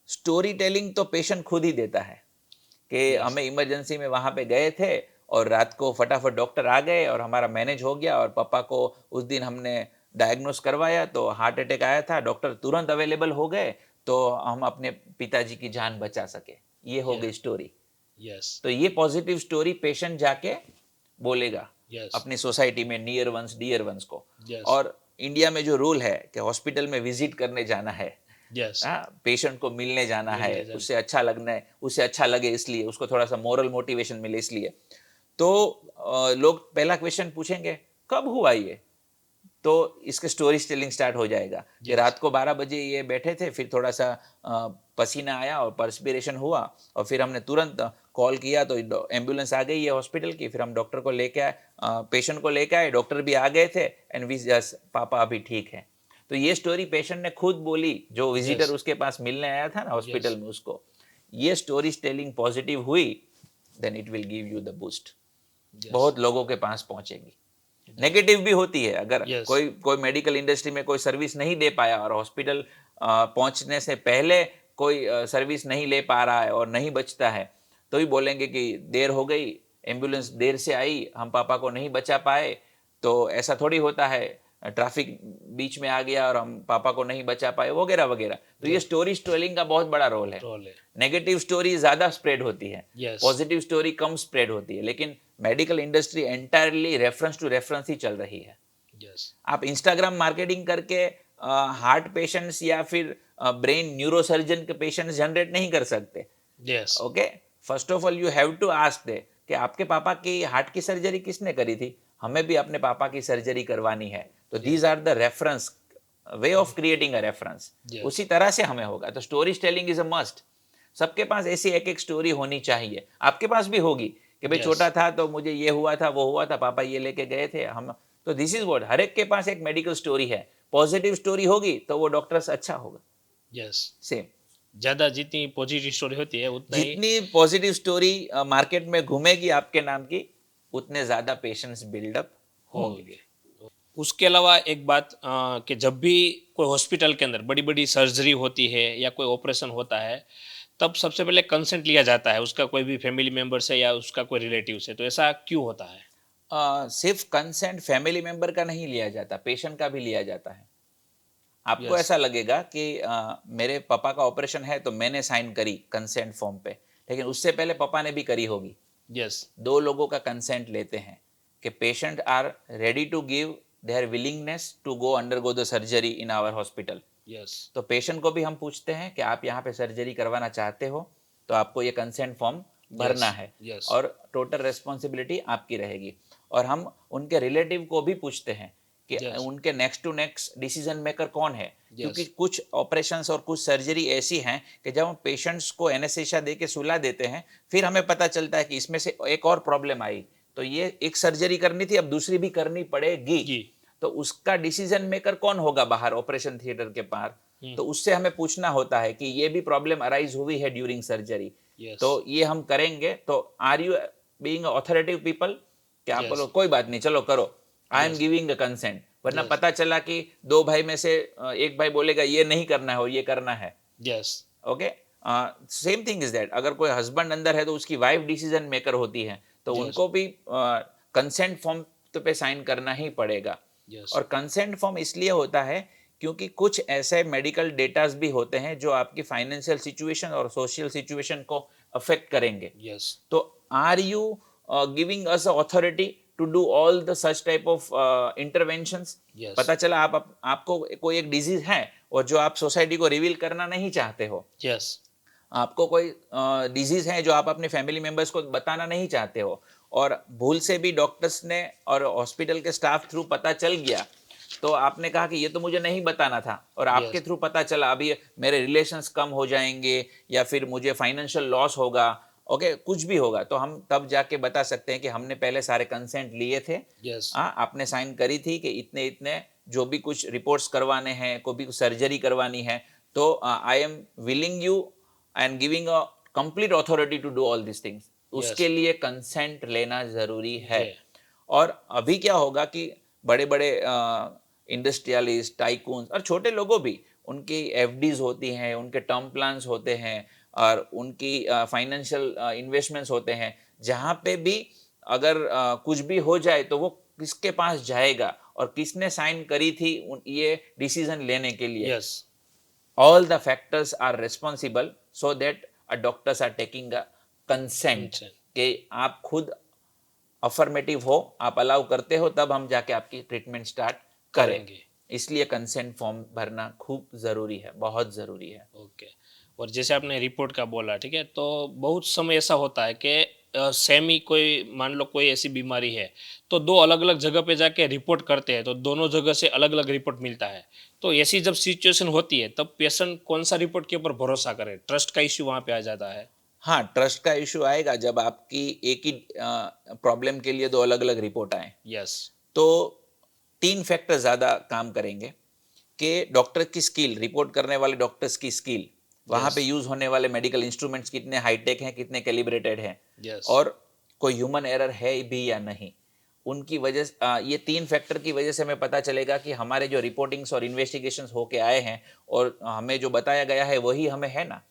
[SPEAKER 2] स्टोरी टेलिंग तो पेशेंट खुद ही देता है कि हमें इमरजेंसी में वहां पे गए थे और रात को फटाफट डॉक्टर आ गए और हमारा मैनेज हो गया और पापा को उस दिन हमने डायग्नोस करवाया तो हार्ट अटैक आया था, डॉक्टर तुरंत अवेलेबल हो गए तो हम अपने पिताजी की जान बचा सके। ये हो गई स्टोरी।
[SPEAKER 1] यस,
[SPEAKER 2] तो ये पॉजिटिव स्टोरी पेशेंट जाके बोलेगा
[SPEAKER 1] Yes.
[SPEAKER 2] अपनी सोसाइटी में, नियर वंस डियर वंस को।
[SPEAKER 1] Yes.
[SPEAKER 2] और इंडिया में जो रूल है कि हॉस्पिटल में विजिट करने जाना है,
[SPEAKER 1] यस,
[SPEAKER 2] पेशेंट को मिलने जाना है, उससे अच्छा लगना है, उससे अच्छा लगे इसलिए, उसको थोड़ा सा मोरल मोटिवेशन मिले इसलिए। तो लोग पहला क्वेश्चन पूछेंगे कब हुआ ये, तो इसके स्टोरी टेलिंग स्टार्ट हो जाएगा कि रात को 12 बजे ये बैठे थे, फिर थोड़ा सा पसीना आया और पर्सपिरेशन हुआ और फिर हमने तुरंत कॉल किया तो एम्बुलेंस आ गई है हॉस्पिटल की, फिर हम डॉक्टर को लेके आए, पेशेंट को लेके आए, डॉक्टर भी आ गए थे एंड वी जस्ट पापा अभी ठीक है। तो ये स्टोरी पेशेंट ने खुद बोली, जो विजिटर उसके पास मिलने आया था ना हॉस्पिटल में, उसको ये स्टोरी टेलिंग पॉजिटिव हुई, then it will give you the boost. बहुत लोगों के पास पहुंचेगी। नेगेटिव भी होती है, अगर कोई मेडिकल इंडस्ट्री में कोई सर्विस नहीं दे पाया और हॉस्पिटल पहुंचने से पहले कोई सर्विस नहीं ले पा रहा है और नहीं बचता है, तो भी बोलेंगे कि देर हो गई, एम्बुलेंस देर से आई, हम पापा को नहीं बचा पाए। तो ऐसा थोड़ी होता है, ट्रैफिक बीच में आ गया और हम पापा को नहीं बचा पाए, वगैरह वगैरह। तो ये स्टोरी टेलिंग का बहुत बड़ा रोल है। नेगेटिव स्टोरी ज्यादा स्प्रेड होती है, पॉजिटिव स्टोरी कम स्प्रेड होती है, लेकिन medical industry entirely reference to reference ही चल रही है।
[SPEAKER 1] यस
[SPEAKER 2] आप इंस्टाग्राम मार्केटिंग करके हार्ट पेशेंट्स या फिर ब्रेन न्यूरोसर्जन के पेशेंट्स जनरेट नहीं कर सकते.
[SPEAKER 1] Yes
[SPEAKER 2] okay, first of all you have to ask they कि आपके पापा की हार्ट की सर्जरी किसने करी थी, हमें भी अपने पापा की सर्जरी करवानी है. तो these are the reference, way of creating a reference.
[SPEAKER 1] Yes.
[SPEAKER 2] उसी तरह से हमें होगा. तो story telling is a must. सबके पास ऐसी एक एक स्टोरी होनी चाहिए. आपके पास भी होगी कि भाई
[SPEAKER 1] Yes.
[SPEAKER 2] छोटा था तो मुझे ये हुआ था, वो हुआ था, पापा ये लेके गए थे हम. तो दिस इज व्हाट, हर एक के पास एक मेडिकल स्टोरी है. पॉजिटिव स्टोरी होगी तो वो डॉक्टर्स अच्छा होगा.
[SPEAKER 1] यस
[SPEAKER 2] सेम,
[SPEAKER 1] ज्यादा जितनी पॉजिटिव स्टोरी होती है उतना ही
[SPEAKER 2] जितनी पॉजिटिव स्टोरी मार्केट में घूमेगी आपके नाम की, उतने ज्यादा पेशेंट्स बिल्डअप होंगे.
[SPEAKER 1] होंगे. उसके अलावा एक बात कि जब भी कोई हॉस्पिटल के अंदर बड़ी बड़ी सर्जरी होती है या कोई ऑपरेशन होता है, तब सबसे पहले कंसेंट लिया जाता है, उसका कोई भी फैमिली मेंबर से या उसका कोई रिलेटिव से. तो ऐसा क्यों होता है?
[SPEAKER 2] सिर्फ कंसेंट फैमिली मेंबर का नहीं लिया जाता, पेशेंट का भी लिया जाता है. आपको
[SPEAKER 1] Yes.
[SPEAKER 2] ऐसा लगेगा कि मेरे पापा का ऑपरेशन है तो मैंने साइन करी कंसेंट फॉर्म पे, लेकिन उससे पहले पापा ने भी करी होगी.
[SPEAKER 1] यस
[SPEAKER 2] दो लोगों का कंसेंट लेते हैं कि patient are ready to give their willingness to go undergo the surgery in our hospital.
[SPEAKER 1] Yes
[SPEAKER 2] तो पेशेंट को भी हम पूछते हैं कि आप यहाँ पे सर्जरी करवाना चाहते हो तो आपको ये कंसेंट फॉर्म भरना है.
[SPEAKER 1] yes.
[SPEAKER 2] और टोटल रिस्पॉन्सिबिलिटी आपकी रहेगी. और हम उनके रिलेटिव को भी पूछते हैं कि
[SPEAKER 1] Yes.
[SPEAKER 2] उनके next to next decision maker कौन है. क्योंकि कुछ ऑपरेशंस और कुछ सर्जरी ऐसी हैं कि जब हम पेशेंट्स को एनेस्थीसिया दे के सुला देते हैं, फिर हमें पता चलता है कि इसमें से एक और प्रॉब्लम आई, तो ये एक सर्जरी करनी थी, अब दूसरी भी करनी पड़ेगी.
[SPEAKER 1] जी.
[SPEAKER 2] तो उसका डिसीजन मेकर कौन होगा बाहर ऑपरेशन थिएटर के पार, तो उससे हमें पूछना होता है कि ये भी प्रॉब्लम अराइज हुई है ड्यूरिंग सर्जरी.
[SPEAKER 1] Yes.
[SPEAKER 2] तो ये हम करेंगे. तो are you being authoritative people कि आप
[SPEAKER 1] Yes.
[SPEAKER 2] बोलो कोई बात नहीं, चलो करो, I am giving a consent. वरना पता चला कि दो भाई में से एक भाई बोलेगा ये नहीं करना है और ये करना है.
[SPEAKER 1] Yes
[SPEAKER 2] okay, same thing is that. अगर कोई हस्बैंड अंदर है तो उसकी वाइफ डिसीजन मेकर होती है, तो
[SPEAKER 1] Yes.
[SPEAKER 2] उनको भी कंसेंट फॉर्म पे साइन करना ही पड़ेगा.
[SPEAKER 1] यस
[SPEAKER 2] और कंसेंट फॉर्म इसलिए होता है क्योंकि कुछ ऐसे मेडिकल डेटास भी होते हैं जो आपकी फाइनेंशियल सिचुएशन और सोशल सिचुएशन को अफेक्ट करेंगे.
[SPEAKER 1] यस
[SPEAKER 2] तो are you giving us authority to do all the such type of interventions.
[SPEAKER 1] Yes.
[SPEAKER 2] पता चला आपको कोई एक डिजीज है और जो आप सोसाइटी को रिवील करना नहीं चाहते हो,
[SPEAKER 1] यस
[SPEAKER 2] आपको कोई डिजीज है जो आप अपने फैमिली मेंबर्स को बताना नहीं चाहते हो, और भूल से भी डॉक्टर्स ने और हॉस्पिटल के स्टाफ थ्रू पता चल गया, तो आपने कहा कि ये तो मुझे नहीं बताना था, और आपके थ्रू पता चला, अभी मेरे रिलेशंस कम हो जाएंगे या फिर मुझे फाइनेंशियल लॉस होगा, ओके, कुछ भी होगा, तो हम तब जाके बता सकते हैं कि हमने पहले सारे कंसेंट लिए थे.
[SPEAKER 1] यस
[SPEAKER 2] आपने साइन करी थी कि इतने इतने जो भी कुछ रिपोर्ट्स करवाने हैं, कोई भी सर्जरी करवानी है, तो I am willing you and giving a complete authority to do all this things. उसके लिए कंसेंट लेना जरूरी है. और अभी क्या होगा कि बड़े बड़े इंडस्ट्रियलिस्ट, टाइकून्स और छोटे लोगों भी, उनकी एफडीज होती हैं, उनके टर्म प्लान्स होते हैं और उनकी फाइनेंशियल इन्वेस्टमेंट्स होते हैं, जहाँ पे भी अगर कुछ भी हो जाए तो वो किसके पास जाएगा और किसने साइन करी थी ये डिसीजन लेने के लिए.
[SPEAKER 1] Yes
[SPEAKER 2] All the factors are responsible so that a doctors are taking a consent कि आप खुद अफर्मेटिव हो, आप अलाउ करते हो, तब हम जाके आपकी ट्रीटमेंट स्टार्ट करेंगे. इसलिए कंसेंट फॉर्म भरना खूब जरूरी है, बहुत जरूरी है.
[SPEAKER 1] ओके. और जैसे आपने रिपोर्ट का बोला, ठीक है, तो बहुत समय ऐसा होता है कि सेमी कोई मान लो कोई ऐसी बीमारी है तो दो अलग अलग जगह पे जाके रिपोर्ट करते हैं, तो दोनों जगह से अलग अलग रिपोर्ट मिलता है. तो ऐसी जब सिचुएशन होती है तब पेशेंट कौन सा रिपोर्ट के ऊपर भरोसा करे? ट्रस्ट का इश्यू वहाँ पे आ जाता है.
[SPEAKER 2] हाँ, ट्रस्ट का इशू आएगा जब आपकी एक ही प्रॉब्लम के लिए दो अलग अलग रिपोर्ट आए.
[SPEAKER 1] यस
[SPEAKER 2] तो 3 फैक्टर ज्यादा काम करेंगे कि डॉक्टर की स्किल, रिपोर्ट करने वाले डॉक्टर्स की स्किल, वहां पे यूज होने वाले मेडिकल इंस्ट्रूमेंट्स कितने हाईटेक हैं, कितने कैलिब्रेटेड हैं,
[SPEAKER 1] यस
[SPEAKER 2] और कोई ह्यूमन एरर है भी या नहीं. उनकी वजह ये 3 फैक्टर की वजह से हमें पता चलेगा कि हमारे जो रिपोर्टिंग्स और इन्वेस्टिगेशंस होके आए हैं और हमें जो बताया गया है वही हमें है ना.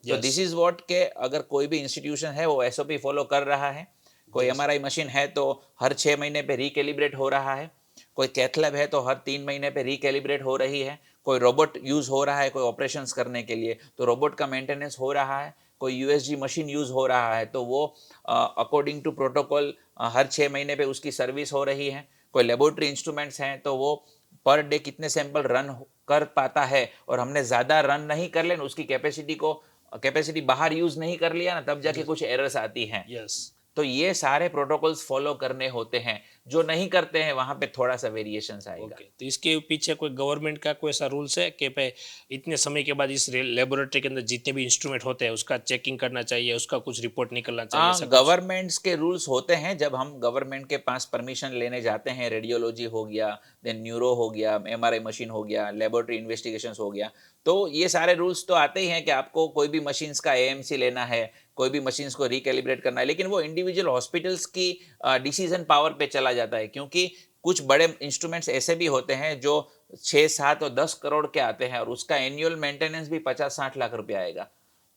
[SPEAKER 2] तो दिस इज व्हाट के अगर कोई भी इंस्टीट्यूशन है वो एसओपी फॉलो कर रहा है, कोई एमआरआई मशीन है तो हर 6 महीने पे रिकैलिब्रेट हो रहा है, कोई कैथ लैब है तो हर 3 महीने पे रिकैलिब्रेट हो रही है, कोई रोबोट यूज हो रहा है कोई ऑपरेशंस करने के लिए तो रोबोट का मेंटेनेंस हो रहा है, कोई यूएसजी मशीन यूज हो रहा है तो वो अकॉर्डिंग टू प्रोटोकॉल हर 6 महीने पे उसकी सर्विस हो रही है, कोई लेबोरेटरी इंस्ट्रूमेंट्स हैं तो वो पर डे कितने सैंपल रन कर पाता है, और हमने ज़्यादा रन नहीं कर लेना, उसकी कैपेसिटी बाहर यूज़ नहीं कर लिया ना, तब जाके कुछ एरर्स आती हैं।
[SPEAKER 1] यस
[SPEAKER 2] तो ये सारे प्रोटोकॉल्स फॉलो करने होते हैं, जो नहीं करते हैं वहाँ पे थोड़ा सा वेरिएशंस आएगा।
[SPEAKER 1] ओके तो इसके पीछे कोई गवर्नमेंट का कोई ऐसा रूल्स है कि भाई इतने समय के बाद इस लेबोरेटरी के अंदर जितने भी इंस्ट्रूमेंट होते हैं उसका चेकिंग करना चाहिए, उसका कुछ रिपोर्ट निकलना चाहिए, ऐसा कुछ?
[SPEAKER 2] गवर्नमेंट्स के रूल्स होते हैं, जब हम गवर्नमेंट के पास परमिशन लेने जाते हैं, रेडियोलॉजी हो गया, देन न्यूरो हो गया, एमआरआई मशीन हो गया, लेबोरेटरी इन्वेस्टिगेशंस हो गया, तो ये सारे रूल्स तो आते ही हैं कि आपको कोई भी मशीन्स का एएमसी लेना है, कोई भी मशीन्स को रिकैलिब्रेट करना है, लेकिन वो इंडिविजुअल हॉस्पिटल्स की डिसीजन पावर पे चला जाता है, क्योंकि कुछ बड़े इंस्ट्रूमेंट्स ऐसे भी होते हैं जो 6, 7 और 10 करोड़ के आते हैं, और उसका एनुअल मेंटेनेंस भी 50-60 लाख रुपए आएगा।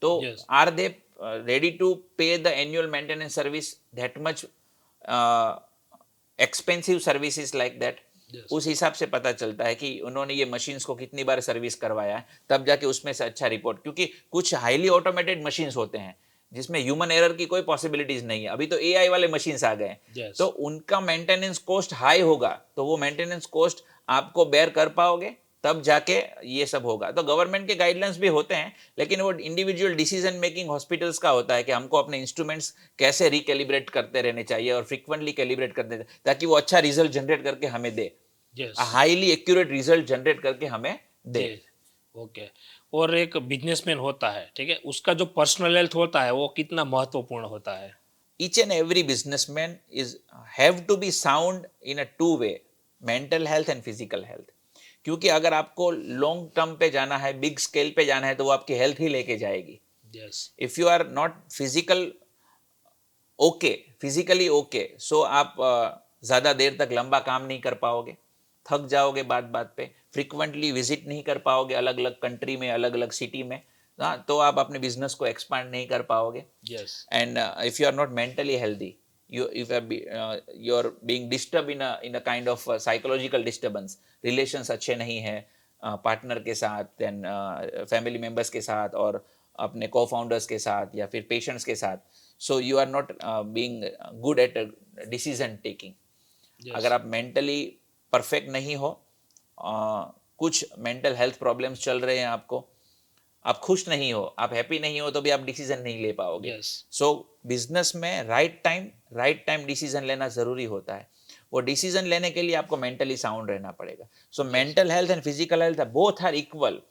[SPEAKER 2] तो
[SPEAKER 1] Yes.
[SPEAKER 2] Are they ready to pay the annual maintenance service that much expensive services like that?
[SPEAKER 1] Yes.
[SPEAKER 2] उस हिसाब से पता चलता है कि उन्होंने ये मशीन्स को कितनी बार सर्विस करवाया है, तब जाके उसमें से अच्छा रिपोर्ट, क्योंकि कुछ हाईली ऑटोमेटेड मशीन्स होते हैं जिसमें ह्यूमन एरर की कोई पॉसिबिलिटीज नहीं है। अभी तो एआई वाले मशीन्स आ गए हैं,
[SPEAKER 1] Yes.
[SPEAKER 2] तो उनका मेंटेनेंस कॉस्ट हाई होगा, तो वो मेंटेनेंस कॉस्ट आपको बेयर कर पाओगे, तब जाके ये सब होगा। तो गवर्नमेंट के गाइडलाइंस भी होते हैं, लेकिन वो इंडिविजुअल डिसीजन मेकिंग हॉस्पिटल्स का होता है कि हमको अपने इंस्ट्रूमेंट्स कैसे रिकैलिब्रेट करते रहने चाहिए और फ्रिक्वेंटली कैलिब्रेट करते रहने, ताकि वो अच्छा रिजल्ट जनरेट करके हमें दे,
[SPEAKER 1] Yes.
[SPEAKER 2] Highly accurate result generate करके हमें दे।
[SPEAKER 1] ओके और एक बिजनेसमैन होता है, ठीक है, उसका जो पर्सनल हेल्थ होता है वो कितना महत्वपूर्ण होता है?
[SPEAKER 2] Each and every businessman is have to be sound in a two way, mental health and physical health। क्योंकि अगर आपको लॉन्ग टर्म पे जाना है, बिग स्केल पे जाना है, तो वो आपकी हेल्थ ही लेके जाएगी।
[SPEAKER 1] Yes
[SPEAKER 2] if you are not physically okay, so आप ज़्यादा देर तक लंबा काम नहीं कर पाओगे, थक जाओगे बात बात पे, फ्रिक्वेंटली विजिट नहीं कर पाओगे अलग अलग कंट्री में, अलग अलग सिटी में, हाँ, तो आप अपने बिजनेस को एक्सपांड नहीं कर पाओगे।
[SPEAKER 1] Yes
[SPEAKER 2] And if you are not mentally healthy, you are being disturbed in a kind of psychological disturbance, relations अच्छे नहीं है पार्टनर के साथ, then फैमिली मेम्बर्स के साथ, और अपने को फाउंडर्स के साथ, या फिर पेशेंट्स के साथ, so you are not being good at decision taking। अगर आप मेंटली परफेक्ट नहीं हो, कुछ मेंटल हेल्थ प्रॉब्लम्स चल रहे हैं आपको, आप खुश नहीं हो, आप हैप्पी नहीं हो, तो भी आप डिसीजन नहीं ले पाओगे।
[SPEAKER 1] Yes.
[SPEAKER 2] सो बिजनेस में राइट टाइम डिसीजन लेना जरूरी होता है। वो डिसीजन लेने के लिए आपको मेंटली साउंड रहना पड़ेगा। So mental health and physical health both are equal,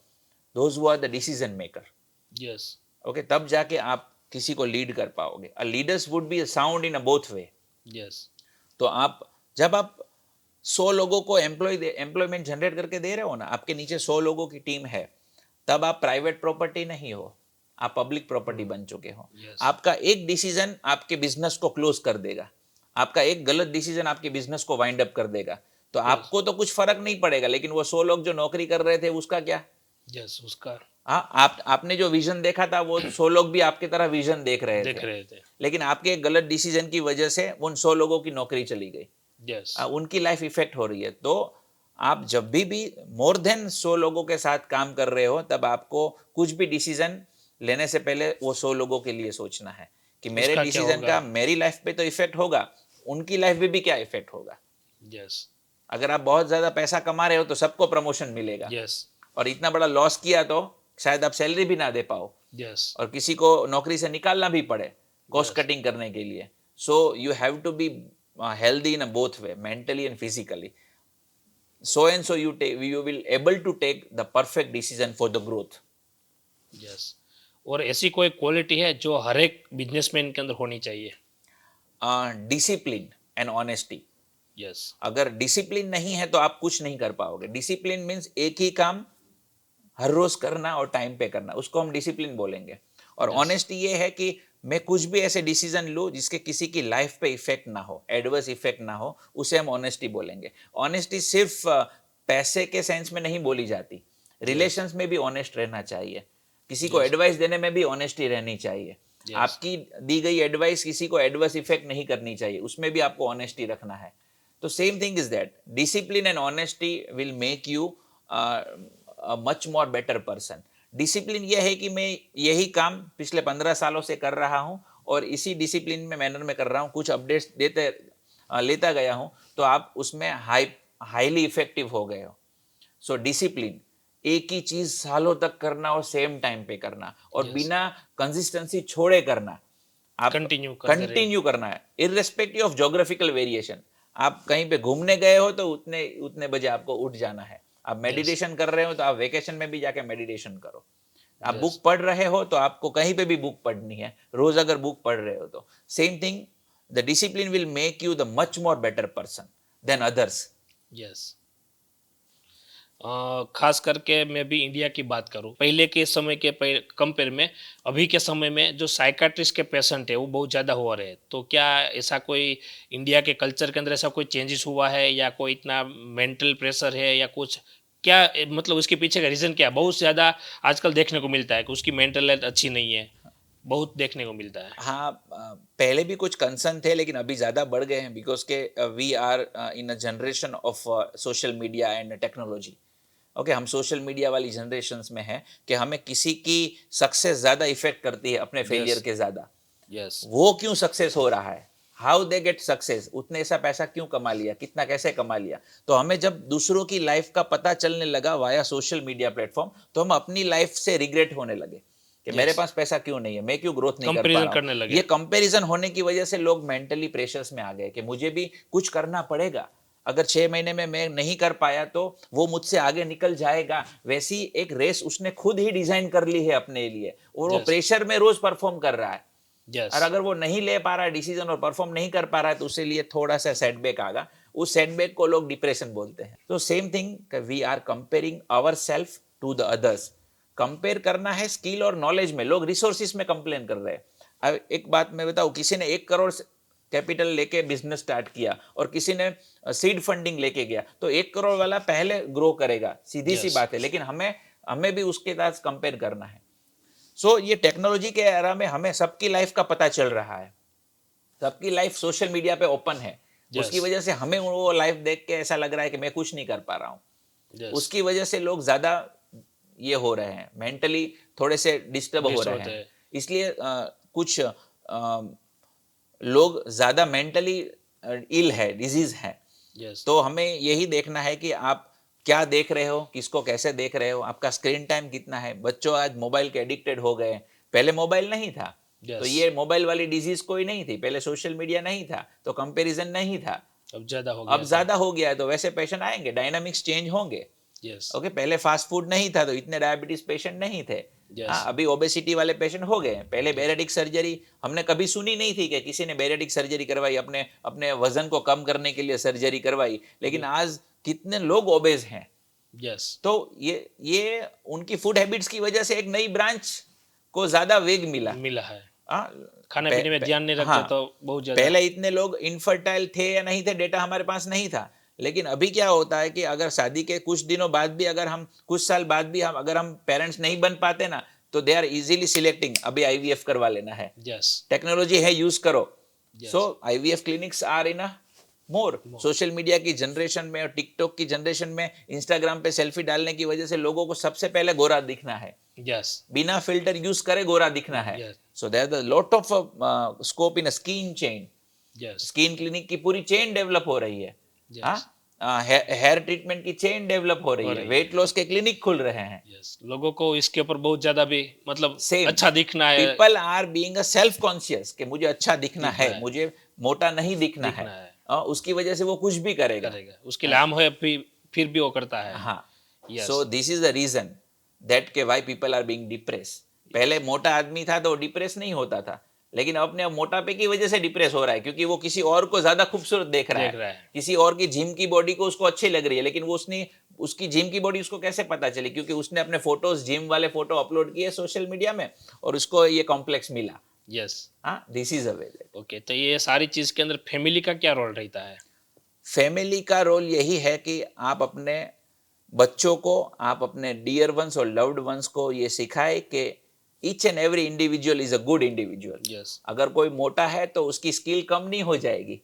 [SPEAKER 2] those who are the decision maker.
[SPEAKER 1] Yes
[SPEAKER 2] okay, तब जाके आप किसी को लीड कर पाओगे। A leaders would be sound in a both way.
[SPEAKER 1] Yes
[SPEAKER 2] तो जब आप 100 लोगों को एम्प्लॉयमेंट जनरेट करके दे रहे हो ना, आपके नीचे 100 लोगों की टीम है, तब आप प्राइवेट प्रॉपर्टी नहीं हो, आप पब्लिक प्रॉपर्टी बन चुके हो।
[SPEAKER 1] Yes.
[SPEAKER 2] आपका एक डिसीजन आपके बिजनेस को क्लोज कर देगा, आपका एक गलत डिसीजन आपके बिजनेस को वाइंड अप कर देगा। तो आपको तो कुछ फर्क नहीं पड़ेगा, लेकिन वो 100 लोग जो नौकरी कर रहे थे उसका क्या?
[SPEAKER 1] यस उसका
[SPEAKER 2] हाँ, आपने जो विजन देखा था, वो 100 लोग भी आपकी तरह विजन देख रहे थे, लेकिन आपके एक गलत डिसीजन की वजह से उन 100 लोगों की नौकरी चली गई।
[SPEAKER 1] यस
[SPEAKER 2] उनकी लाइफ इफेक्ट हो रही है। तो आप जब भी मोर देन 100 लोगों के साथ काम कर रहे हो, तब आपको कुछ भी डिसीजन लेने से पहले वो 100 लोगों के लिए सोचना है कि मेरे
[SPEAKER 1] उसका क्या
[SPEAKER 2] डिसीजन
[SPEAKER 1] होगा?
[SPEAKER 2] का मेरी लाइफ पे तो इफेक्ट होगा, उनकी लाइफ पे भी क्या इफेक्ट होगा।
[SPEAKER 1] यस
[SPEAKER 2] अगर आप बहुत ज्यादा पैसा कमा रहे हो तो सबको प्रमोशन मिलेगा,
[SPEAKER 1] यस
[SPEAKER 2] और इतना बड़ा लॉस किया तो शायद आप सैलरी भी ना दे पाओ,
[SPEAKER 1] यस
[SPEAKER 2] और किसी को नौकरी से निकालना भी पड़े कॉस्ट कटिंग करने के लिए। So you have to be healthy in a both way, mentally and physically, so and so you will able to take the perfect decision for the growth।
[SPEAKER 1] Yes और ऐसी कोई क्वालिटी है जो हर एक businessman के अंदर होनी चाहिए?
[SPEAKER 2] Discipline and honesty.
[SPEAKER 1] यस
[SPEAKER 2] अगर डिसिप्लिन नहीं है तो आप कुछ नहीं कर पाओगे। डिसिप्लिन मीन्स एक ही काम हर रोज करना और टाइम पे करना, उसको हम डिसिप्लिन बोलेंगे। और ऑनेस्टी ये है कि मैं कुछ भी ऐसे डिसीजन लूँ जिसके किसी की लाइफ पे इफेक्ट ना हो, एडवर्स इफेक्ट ना हो, उसे हम ऑनेस्टी बोलेंगे। ऑनेस्टी सिर्फ पैसे के सेंस में नहीं बोली जाती, रिलेशंस में भी ऑनेस्ट रहना चाहिए, किसी को एडवाइस देने में भी ऑनेस्टी रहनी चाहिए। आपकी दी गई एडवाइस किसी को एडवर्स इफेक्ट नहीं करनी चाहिए, उसमें भी आपको ऑनेस्टी रखना है। तो same thing is that discipline and honesty will make you much more better person. Discipline यह है कि मैं यही काम पिछले 15 सालों से कर रहा हूं और इसी डिसिप्लिन में मैनर में कर रहा हूँ, कुछ अपडेट्स लेता गया हूँ, तो आप उसमें हाईली इफेक्टिव हो गए हो। सो डिसिप्लिन, एक ही चीज सालों तक करना और सेम टाइम पे करना और बिना कंसिस्टेंसी छोड़े करना, आप कंटिन्यू करना है इररेस्पेक्टिव ऑफ ज्योग्राफिकल वेरिएशन। आप कहीं पे घूमने गए हो तो उतने उतने बजे आपको उठ जाना है। आप मेडिटेशन कर रहे हो तो आप वेकेशन में भी जाके मेडिटेशन करो। आप बुक पढ़ रहे हो तो आपको कहीं पे भी बुक पढ़नी है, रोज अगर बुक पढ़ रहे हो तो same thing, the discipline will make you the much more better person than others.
[SPEAKER 1] Yes. खास करके मैं भी इंडिया की बात करूं, पहले के समय के कंपेयर में अभी के समय में जो साइकाट्रिस्ट के पेशेंट है वो बहुत ज़्यादा हो रहे हैं। तो क्या ऐसा कोई इंडिया के कल्चर के अंदर ऐसा कोई चेंजेस हुआ है, या कोई इतना मेंटल प्रेशर है, या कुछ क्या मतलब उसके पीछे का रीज़न क्या है? बहुत ज़्यादा आजकल देखने को मिलता है कि उसकी मेंटल हेल्थ अच्छी नहीं है, बहुत देखने को मिलता है।
[SPEAKER 2] हाँ, पहले भी कुछ कंसर्न थे लेकिन अभी ज़्यादा बढ़ गए हैं, बिकॉज के we are in a generation of social media and technology. Okay, हम सोशल मीडिया वाली जनरेशन्स में हैं कि हमें किसी की सक्सेस ज़्यादा इफेक्ट करती है अपने फेलियर के ज़्यादा।
[SPEAKER 1] यस।
[SPEAKER 2] वो क्यों सक्सेस हो रहा है, हाउ दे गेट सक्सेस, उतने ऐसा पैसा क्यों कमा लिया, कितना कैसे कमा लिया। तो हमें जब दूसरों की लाइफ का पता चलने लगा वाया सोशल मीडिया प्लेटफॉर्म, तो हम अपनी लाइफ से रिग्रेट होने लगे कि मेरे पास पैसा क्यों नहीं है, मैं क्यों ग्रोथ नहीं कर पा
[SPEAKER 1] कंपैरिजन
[SPEAKER 2] रहा
[SPEAKER 1] करने
[SPEAKER 2] हूं।
[SPEAKER 1] लगे।
[SPEAKER 2] ये कंपैरिजन होने की वजह से लोग मेंटली प्रेशर्स में आ गए कि मुझे भी कुछ करना पड़ेगा, अगर 6 महीने में मैं नहीं कर पाया तो वो मुझसे आगे निकल जाएगा। वैसी एक रेस उसने खुद ही डिजाइन कर ली है अपने लिए, और वो प्रेशर में रोज परफॉर्म कर रहा है।
[SPEAKER 1] यस।
[SPEAKER 2] और अगर वो नहीं ले पा रहा है डिसीजन और परफॉर्म नहीं कर पा रहा है तो उसके लिए थोड़ा सा सेटबैक आगा, उस सेटबैक को लोग डिप्रेशन बोलते हैं। तो same thing, we are comparing our self to the others. Compare करना है स्किल और नॉलेज में, लोग रिसोर्सिस में कंप्लेन कर रहे हैं। अब एक बात मैं बताऊं, किसी ने 1 करोड़ कैपिटल लेके बिजनेस स्टार्ट किया और किसी ने सीड फंडिंग लेके गया, तो 1 करोड़ वाला पहले ग्रो करेगा, सीधी सी बात है। लेकिन हमें भी उसके साथ कंपेयर करना है। सो ये टेक्नोलॉजी के एरा में हमें सबकी लाइफ का पता चल रहा है, सबकी लाइफ सोशल मीडिया पे ओपन है। उसकी वजह से हमें वो लाइफ देख के ऐसा लग रहा है कि मैं कुछ नहीं कर पा रहा हूँ। उसकी वजह से लोग ज्यादा ये हो रहे हैं, मेंटली थोड़े से डिस्टर्ब हो रहे हैं। इसलिए कुछ लोग ज्यादा मेंटली इल है, डिजीज है। तो हमें यही देखना है कि आप क्या देख रहे हो, किसको कैसे देख रहे हो, आपका स्क्रीन टाइम कितना है। बच्चों आज मोबाइल के एडिक्टेड हो गए, पहले मोबाइल नहीं था। तो ये मोबाइल वाली डिजीज कोई नहीं थी, पहले सोशल मीडिया नहीं था तो कंपैरिजन नहीं था।
[SPEAKER 1] अब ज्यादा हो गया
[SPEAKER 2] है तो वैसे पेशेंट आएंगे, डायनामिक्स चेंज होंगे। ओके, पहले फास्ट फूड नहीं था तो इतने डायबिटीज पेशेंट नहीं थे। अभी ओबेसिटी वाले पेशेंट हो गए। पहले बैरेटिक सर्जरी हमने कभी सुनी नहीं थी कि किसी ने बैरेटिक सर्जरी करवाई, अपने वजन को कम करने के लिए सर्जरी करवाई। लेकिन आज कितने लोग ओबेज हैं। तो ये उनकी फूड हैबिट्स की वजह से एक नई ब्रांच को ज्यादा वेग मिला
[SPEAKER 1] है। खाने पीने में ध्यान नहीं रखते तो बहुत ज्यादा।
[SPEAKER 2] पहले इतने लोग इनफर्टाइल थे या नहीं थे, डेटा हमारे पास नहीं था। लेकिन अभी क्या होता है कि अगर शादी के कुछ दिनों बाद भी, अगर हम कुछ साल बाद भी अगर हम पेरेंट्स नहीं बन पाते ना, तो दे आर इजीली सिलेक्टिंग अभी IVF करवा लेना है। टेक्नोलॉजी है, यूज करो। So IVF clinics are in more. Social media की जनरेशन में और टिकटॉक की जनरेशन में इंस्टाग्राम पे सेल्फी डालने की वजह से लोगों को सबसे पहले गोरा दिखना है। बिना फिल्टर यूज करे गोरा दिखना है। So there is a lot of scope in a skin chain. Skin clinic की पूरी चेन डेवलप हो रही है। हेयर ट्रीटमेंट की चेन डेवलप हो रही है। वेट लॉस के क्लिनिक खुल रहे हैं।
[SPEAKER 1] लोगों को इसके ऊपर बहुत ज्यादा भी मतलब अच्छा दिखना है।
[SPEAKER 2] People are being a self conscious कि मुझे अच्छा दिखना है, मुझे मोटा नहीं दिखना है। उसकी वजह से वो कुछ भी करेगा।
[SPEAKER 1] उसके लिए आम है फिर भी वो करता है।
[SPEAKER 2] हाँ, so this is the reason that के why people are being depress. पहले मोटा आदमी था तो डिप्रेस नहीं होता था, लेकिन अपने मोटापे की वजह से डिप्रेस हो रहा है क्योंकि वो किसी और को ज्यादा खूबसूरत देख रहा है। किसी और की जिम की बॉडी को उसको अच्छी लग रही है, लेकिन वो उसकी जिम की बॉडी उसको कैसे पता चली? क्योंकि उसने अपने फोटोज, जिम वाले फोटो अपलोड किए सोशल मीडिया में और उसको ये कॉम्प्लेक्स मिला। This is a way.
[SPEAKER 1] Okay, तो ये सारी चीज के अंदर फैमिली का क्या रोल रहता है?
[SPEAKER 2] फैमिली का रोल यही है कि आप अपने बच्चों को, आप अपने डियर वंस और लव्ड वंस को ये सिखाए कि each and every individual is a good individual. अगर कोई मोटा है तो उसकी स्किल कम नहीं हो जाएगी,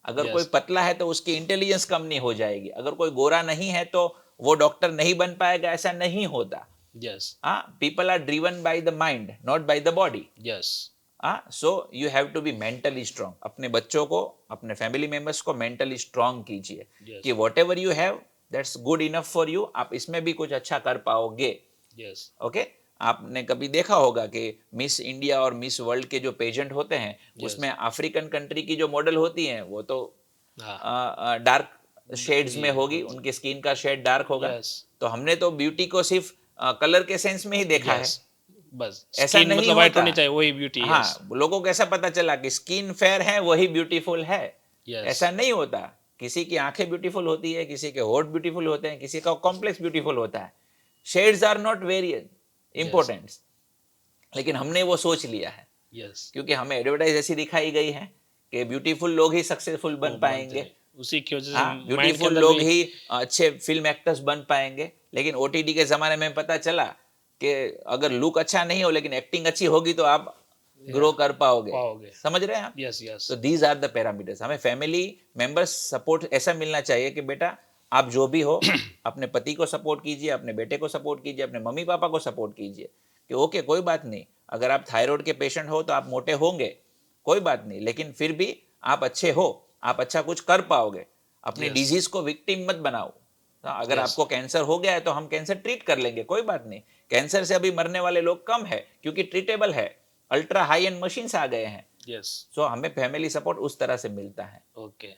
[SPEAKER 2] अगर कोई पतला है तो उसकी इंटेलिजेंस कम नहीं हो जाएगी, अगर कोई गोरा नहीं है तो वो डॉक्टर नहीं बन पाएगा, ऐसा नहीं होता। People are driven by the mind, not by the body. So you have to be mentally strong. अपने बच्चों को, अपने फैमिली मेंबर्स को मेंटली स्ट्रांग कीजिए कि whatever you have that's good enough for you. आप इसमें भी कुछ अच्छा कर पाओगे.
[SPEAKER 1] यस.
[SPEAKER 2] ओके. आपने कभी देखा होगा कि मिस इंडिया और मिस वर्ल्ड के जो पेजेंट होते हैं उसमें अफ्रीकन कंट्री की जो मॉडल होती हैं वो तो डार्क शेड्स में होगी, उनकी स्किन का शेड डार्क होगा.
[SPEAKER 1] Yes.
[SPEAKER 2] तो हमने तो ब्यूटी को सिर्फ कलर के सेंस में ही देखा है.
[SPEAKER 1] बस
[SPEAKER 2] ऐसा
[SPEAKER 1] Skin
[SPEAKER 2] नहीं
[SPEAKER 1] मतलब white
[SPEAKER 2] होता.
[SPEAKER 1] होनी चाहिए, वही ब्यूटी.
[SPEAKER 2] हाँ, लोगों को ऐसा पता चला कि स्किन फेयर है वही ब्यूटीफुल है.
[SPEAKER 1] Yes.
[SPEAKER 2] ऐसा नहीं होता. किसी की आंखें ब्यूटीफुल होती है, किसी के होठ ब्यूटीफुल होते हैं, किसी का कॉम्प्लेक्स ब्यूटीफुल होता है. Shades are not very important. लेकिन हमने वो सोच लिया है
[SPEAKER 1] यस.
[SPEAKER 2] क्योंकि हमें एडवर्टाइज ऐसी दिखाई गई है कि ब्यूटीफुल लोग ही सक्सेसफुल बन पाएंगे.
[SPEAKER 1] उसी की वजह से
[SPEAKER 2] हाँ,
[SPEAKER 1] mind के
[SPEAKER 2] ब्यूटीफुल
[SPEAKER 1] अंदर
[SPEAKER 2] लोग
[SPEAKER 1] भी-
[SPEAKER 2] ही अच्छे फिल्म एक्टर्स बन पाएंगे. लेकिन ओटीटी के जमाने में पता चला कि अगर लुक अच्छा नहीं हो लेकिन एक्टिंग अच्छी होगी तो आप ग्रो कर पाओगे. समझ रहे हैं आप?
[SPEAKER 1] यस. यस.
[SPEAKER 2] तो दीज आर द पैरामीटर्स. हमें फैमिली मेंबर्स सपोर्ट ऐसा मिलना चाहिए कि बेटा आप जो भी हो अपने पति को सपोर्ट कीजिए, अपने बेटे को सपोर्ट कीजिए, अपने मम्मी पापा को सपोर्ट कीजिए कि ओके कोई बात नहीं, अगर आप थायराइड के पेशेंट हो तो आप मोटे होंगे, कोई बात नहीं, लेकिन फिर भी आप अच्छे हो, आप अच्छा कुछ कर पाओगे. अपनी
[SPEAKER 1] Yes.
[SPEAKER 2] डिजीज को विक्टिम मत बनाओ. अगर
[SPEAKER 1] Yes.
[SPEAKER 2] आपको कैंसर हो गया है तो हम कैंसर ट्रीट कर लेंगे, कोई बात नहीं. कैंसर से अभी मरने वाले लोग कम है क्योंकि ट्रीटेबल है. अल्ट्रा हाई एंड मशीन्स आ गए हैं.
[SPEAKER 1] यस.
[SPEAKER 2] सो हमें फैमिली सपोर्ट उस तरह से मिलता है.
[SPEAKER 1] ओके.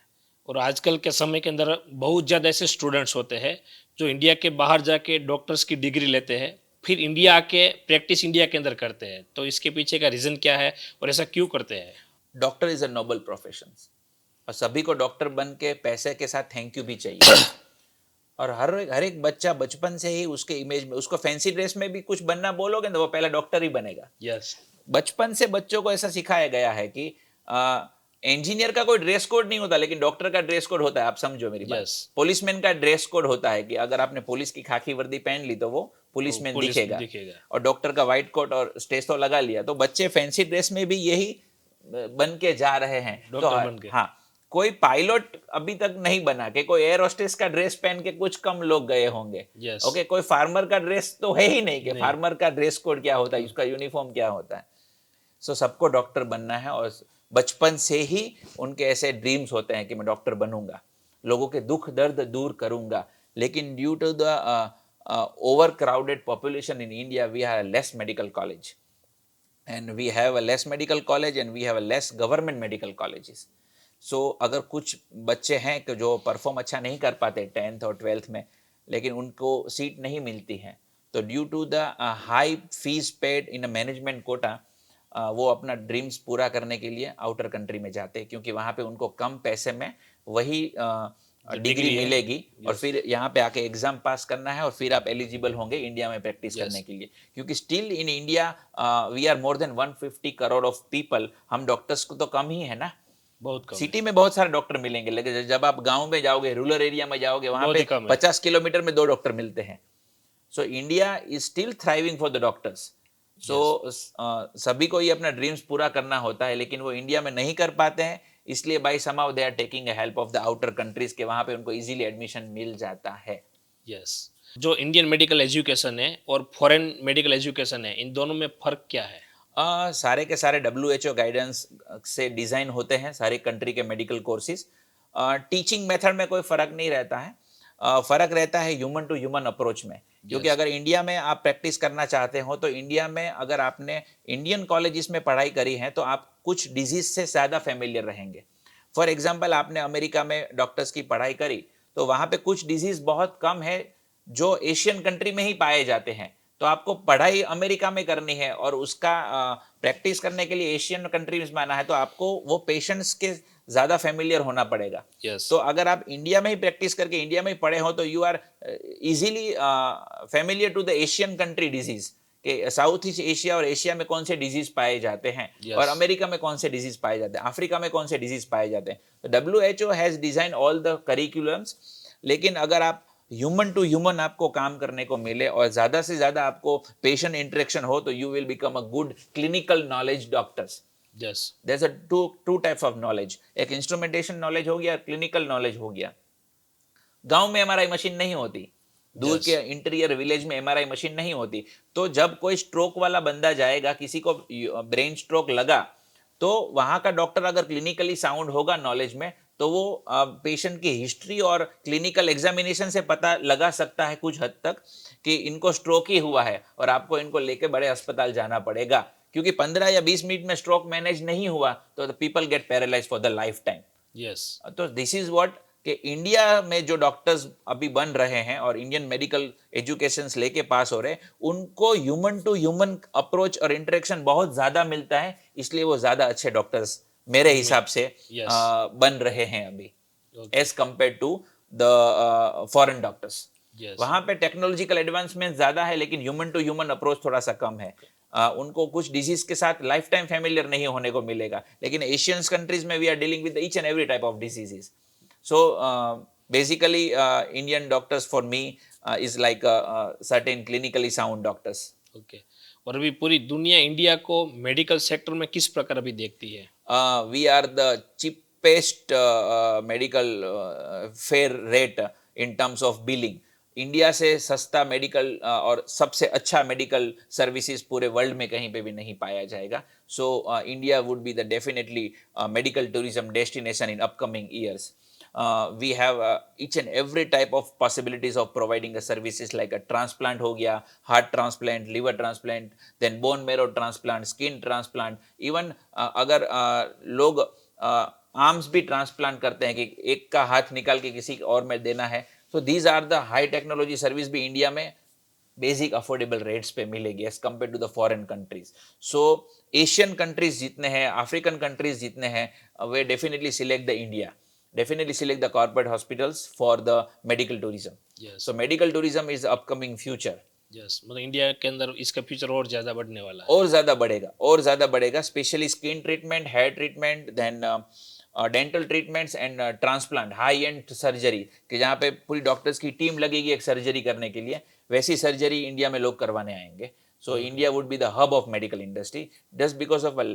[SPEAKER 1] और आजकल के समय के अंदर बहुत ज़्यादा ऐसे स्टूडेंट्स होते हैं जो इंडिया के बाहर जाके डॉक्टर्स की डिग्री लेते हैं, फिर इंडिया आके प्रैक्टिस इंडिया के अंदर करते हैं. तो इसके पीछे का रीज़न क्या है और ऐसा क्यों करते हैं?
[SPEAKER 2] Doctor is a noble profession और सभी को डॉक्टर बन के पैसे के साथ थैंक यू भी चाहिए. और हर एक बच्चा बचपन से ही उसके इमेज में, उसको फैंसी ड्रेस में भी कुछ बनना बोलोगे तो वो पहला डॉक्टर ही बनेगा.
[SPEAKER 1] यस.
[SPEAKER 2] बचपन से बच्चों को ऐसा सिखाया गया है कि इंजीनियर का कोई ड्रेस कोड नहीं होता लेकिन डॉक्टर का ड्रेस कोड होता है. आप समझो मेरी बात.
[SPEAKER 1] Yes.
[SPEAKER 2] पुलिसमैन का ड्रेस कोड होता है कि अगर आपने पुलिस की खाकी वर्दी पहन ली तो वो पुलिसमैन
[SPEAKER 1] पुलिस
[SPEAKER 2] दिखेगा.
[SPEAKER 1] दिखेगा.
[SPEAKER 2] और डॉक्टर का व्हाइट कोट और स्टेथो लगा लिया तो बच्चे फैंसी ड्रेस में भी यही बन के जा रहे हैं.
[SPEAKER 1] डॉक्टर बन के.
[SPEAKER 2] हाँ, कोई पायलट अभी तक नहीं बना कि कोई एयर होस्टेस का ड्रेस पहन के कुछ कम लोग गए होंगे.
[SPEAKER 1] Yes.
[SPEAKER 2] ओके, कोई फार्मर का ड्रेस तो है ही नहीं कि फार्मर का ड्रेस कोड क्या होता है, उसका यूनिफॉर्म क्या होता है. सो सबको डॉक्टर बनना है और बचपन से ही उनके ऐसे ड्रीम्स होते हैं कि मैं डॉक्टर बनूंगा, लोगों के दुख दर्द दूर करूंगा. लेकिन due to the overcrowded population in India we have less medical college and we have a less medical college and we have a less government medical colleges. So अगर कुछ बच्चे हैं कि जो परफॉर्म अच्छा नहीं कर पाते 10th और 12th में, लेकिन उनको सीट नहीं मिलती है, तो due to the high fees paid in a management quota वो अपना ड्रीम्स पूरा करने के लिए आउटर कंट्री में जाते हैं क्योंकि वहाँ पे उनको कम पैसे में वही डिग्री मिलेगी. और फिर यहाँ पे आके एग्जाम पास करना है और फिर आप एलिजिबल होंगे इंडिया में प्रैक्टिस करने के लिए. क्योंकि still in India we are more than 150 crore of people. हम डॉक्टर्स को तो कम ही है ना.
[SPEAKER 1] बहुत कम.
[SPEAKER 2] सिटी में बहुत सारे डॉक्टर मिलेंगे लेकिन जब आप गांव में जाओगे, रूरल एरिया में जाओगे, वहां
[SPEAKER 1] बहुत
[SPEAKER 2] पे
[SPEAKER 1] ही कम है.
[SPEAKER 2] 50 किलोमीटर में 2 डॉक्टर मिलते हैं. So India is still thriving for the doctors. So सभी को ये अपना ड्रीम्स पूरा करना होता है लेकिन वो इंडिया में नहीं कर पाते हैं, इसलिए by somehow they are taking a help of the outer countries के वहां पे उनको इजीली एडमिशन मिल जाता है.
[SPEAKER 1] यस. जो इंडियन मेडिकल एजुकेशन है और फॉरेन मेडिकल एजुकेशन है, इन दोनों में फर्क क्या है?
[SPEAKER 2] सारे के सारे WHO गाइडेंस से डिज़ाइन होते हैं सारी कंट्री के मेडिकल कोर्सेज. टीचिंग मेथड में कोई फ़र्क नहीं रहता है. फ़र्क रहता है ह्यूमन टू ह्यूमन अप्रोच में. क्योंकि अगर इंडिया में आप प्रैक्टिस करना चाहते हो तो इंडिया में अगर आपने इंडियन कॉलेजेस में पढ़ाई करी है तो आप कुछ डिजीज से ज़्यादा फेमिलियर रहेंगे. फॉर एग्जांपल आपने अमेरिका में डॉक्टर्स की पढ़ाई करी तो वहाँ पे कुछ डिजीज बहुत कम है जो एशियन कंट्री में ही पाए जाते हैं. तो आपको पढ़ाई अमेरिका में करनी है और उसका प्रैक्टिस करने के लिए एशियन कंट्रीज में आना है तो आपको वो पेशेंट्स के ज़्यादा फेमिलियर होना पड़ेगा.
[SPEAKER 1] Yes.
[SPEAKER 2] तो अगर आप इंडिया में ही प्रैक्टिस करके इंडिया में ही पढ़े हो तो you are easily familiar to the Asian country disease कि साउथ ईस्ट एशिया और एशिया में कौन से डिजीज पाए जाते हैं.
[SPEAKER 1] Yes.
[SPEAKER 2] और अमेरिका में कौन से डिजीज पाए जाते हैं, अफ्रीका में कौन से डिजीज पाए जाते हैं. तो WHO has design all the curriculums. लेकिन अगर आप ह्यूमन टू ह्यूमन आपको काम करने को मिले और ज़्यादा से ज़्यादा आपको पेशेंट इंटरेक्शन हो तो you will become a good clinical knowledge doctors.
[SPEAKER 1] Yes.
[SPEAKER 2] There's a two types of knowledge. एक इंस्ट्रूमेंटेशन नॉलेज हो गया, क्लिनिकल नॉलेज हो गया. गांव में हमारा मशीन नहीं होती दूर
[SPEAKER 1] Yes.
[SPEAKER 2] के इंटीरियर विलेज में एमआरआई मशीन नहीं होती। तो जब कोई स्ट्रोक वाला बंदा जाएगा, किसी को ब्रेन स्ट्रोक लगा, तो वहां का डॉक्टर अगर क्लिनिकली साउंड होगा नॉलेज में, तो वो पेशेंट की हिस्ट्री और क्लिनिकल एग्जामिनेशन से पता लगा सकता है कुछ हद तक कि इनको स्ट्रोक ही हुआ है और आपको इनको लेके बड़े अस्पताल जाना पड़ेगा, क्योंकि 15 या 20 मिनट में स्ट्रोक मैनेज नहीं हुआ तो people get paralyse for the life time.
[SPEAKER 1] Yes.
[SPEAKER 2] तो दिस इज व्हाट कि इंडिया में जो डॉक्टर्स अभी बन रहे हैं और इंडियन मेडिकल एजुकेशन लेके पास हो रहे हैं, उनको ह्यूमन टू ह्यूमन अप्रोच और इंटरेक्शन बहुत ज्यादा मिलता है, इसलिए वो ज्यादा अच्छे डॉक्टर्स मेरे हिसाब से
[SPEAKER 1] Yes.
[SPEAKER 2] बन रहे हैं अभी
[SPEAKER 1] Okay.
[SPEAKER 2] As compare to the foreign doctors.
[SPEAKER 1] Yes.
[SPEAKER 2] वहां पे टेक्नोलॉजिकल एडवांसमेंट ज्यादा है, लेकिन ह्यूमन टू ह्यूमन अप्रोच थोड़ा सा कम है। उनको कुछ डिजीज के साथ लाइफ टाइम फैमिलियर नहीं होने को मिलेगा, लेकिन एशियंस कंट्रीज में we are dealing with each and every type of diseases. So basically, Indian doctors for me is like certain clinically sound doctors.
[SPEAKER 1] Okay. और अभी पूरी दुनिया इंडिया को मेडिकल सेक्टर में किस प्रकार अभी देखती है?
[SPEAKER 2] We are the cheapest medical fair rate in terms of billing. India से सस्ता मेडिकल और सबसे अच्छा मेडिकल सर्विसेज पूरे वर्ल्ड में कहीं पे भी नहीं पाया जाएगा। So India would be the definitely medical tourism destination in upcoming years. We have each and every type of possibilities of providing a services like a transplant हो गया, heart transplant, liver transplant, then bone marrow transplant, skin transplant, even अगर लोग arms भी transplant करते हैं कि एक का हाथ निकाल के किसी और में देना है, तो these are the high technology service भी इंडिया में बेसिक अफोर्डेबल रेट्स पे मिलेगी as compare to the foreign countries. So Asian countries जितने हैं, अफ्रीकन कंट्रीज जितने हैं, वे definitely select the India, definitely select the corporate hospitals for the medical tourism.
[SPEAKER 1] Yes.
[SPEAKER 2] So medical tourism is the upcoming future.
[SPEAKER 1] Yes, मतलब India के अंदर इसका future और ज्यादा बढ़ने वाला है।
[SPEAKER 2] और ज़्यादा बढ़ेगा, specially skin treatment, hair treatment, then dental treatments and transplant, high end surgery, कि जहाँ पे पूरी डॉक्टर्स की टीम लगेगी एक सर्जरी करने के लिए, वैसी सर्जरी इंडिया में लोग करवाने आएंगे। So India would be the hub of medical industry just because of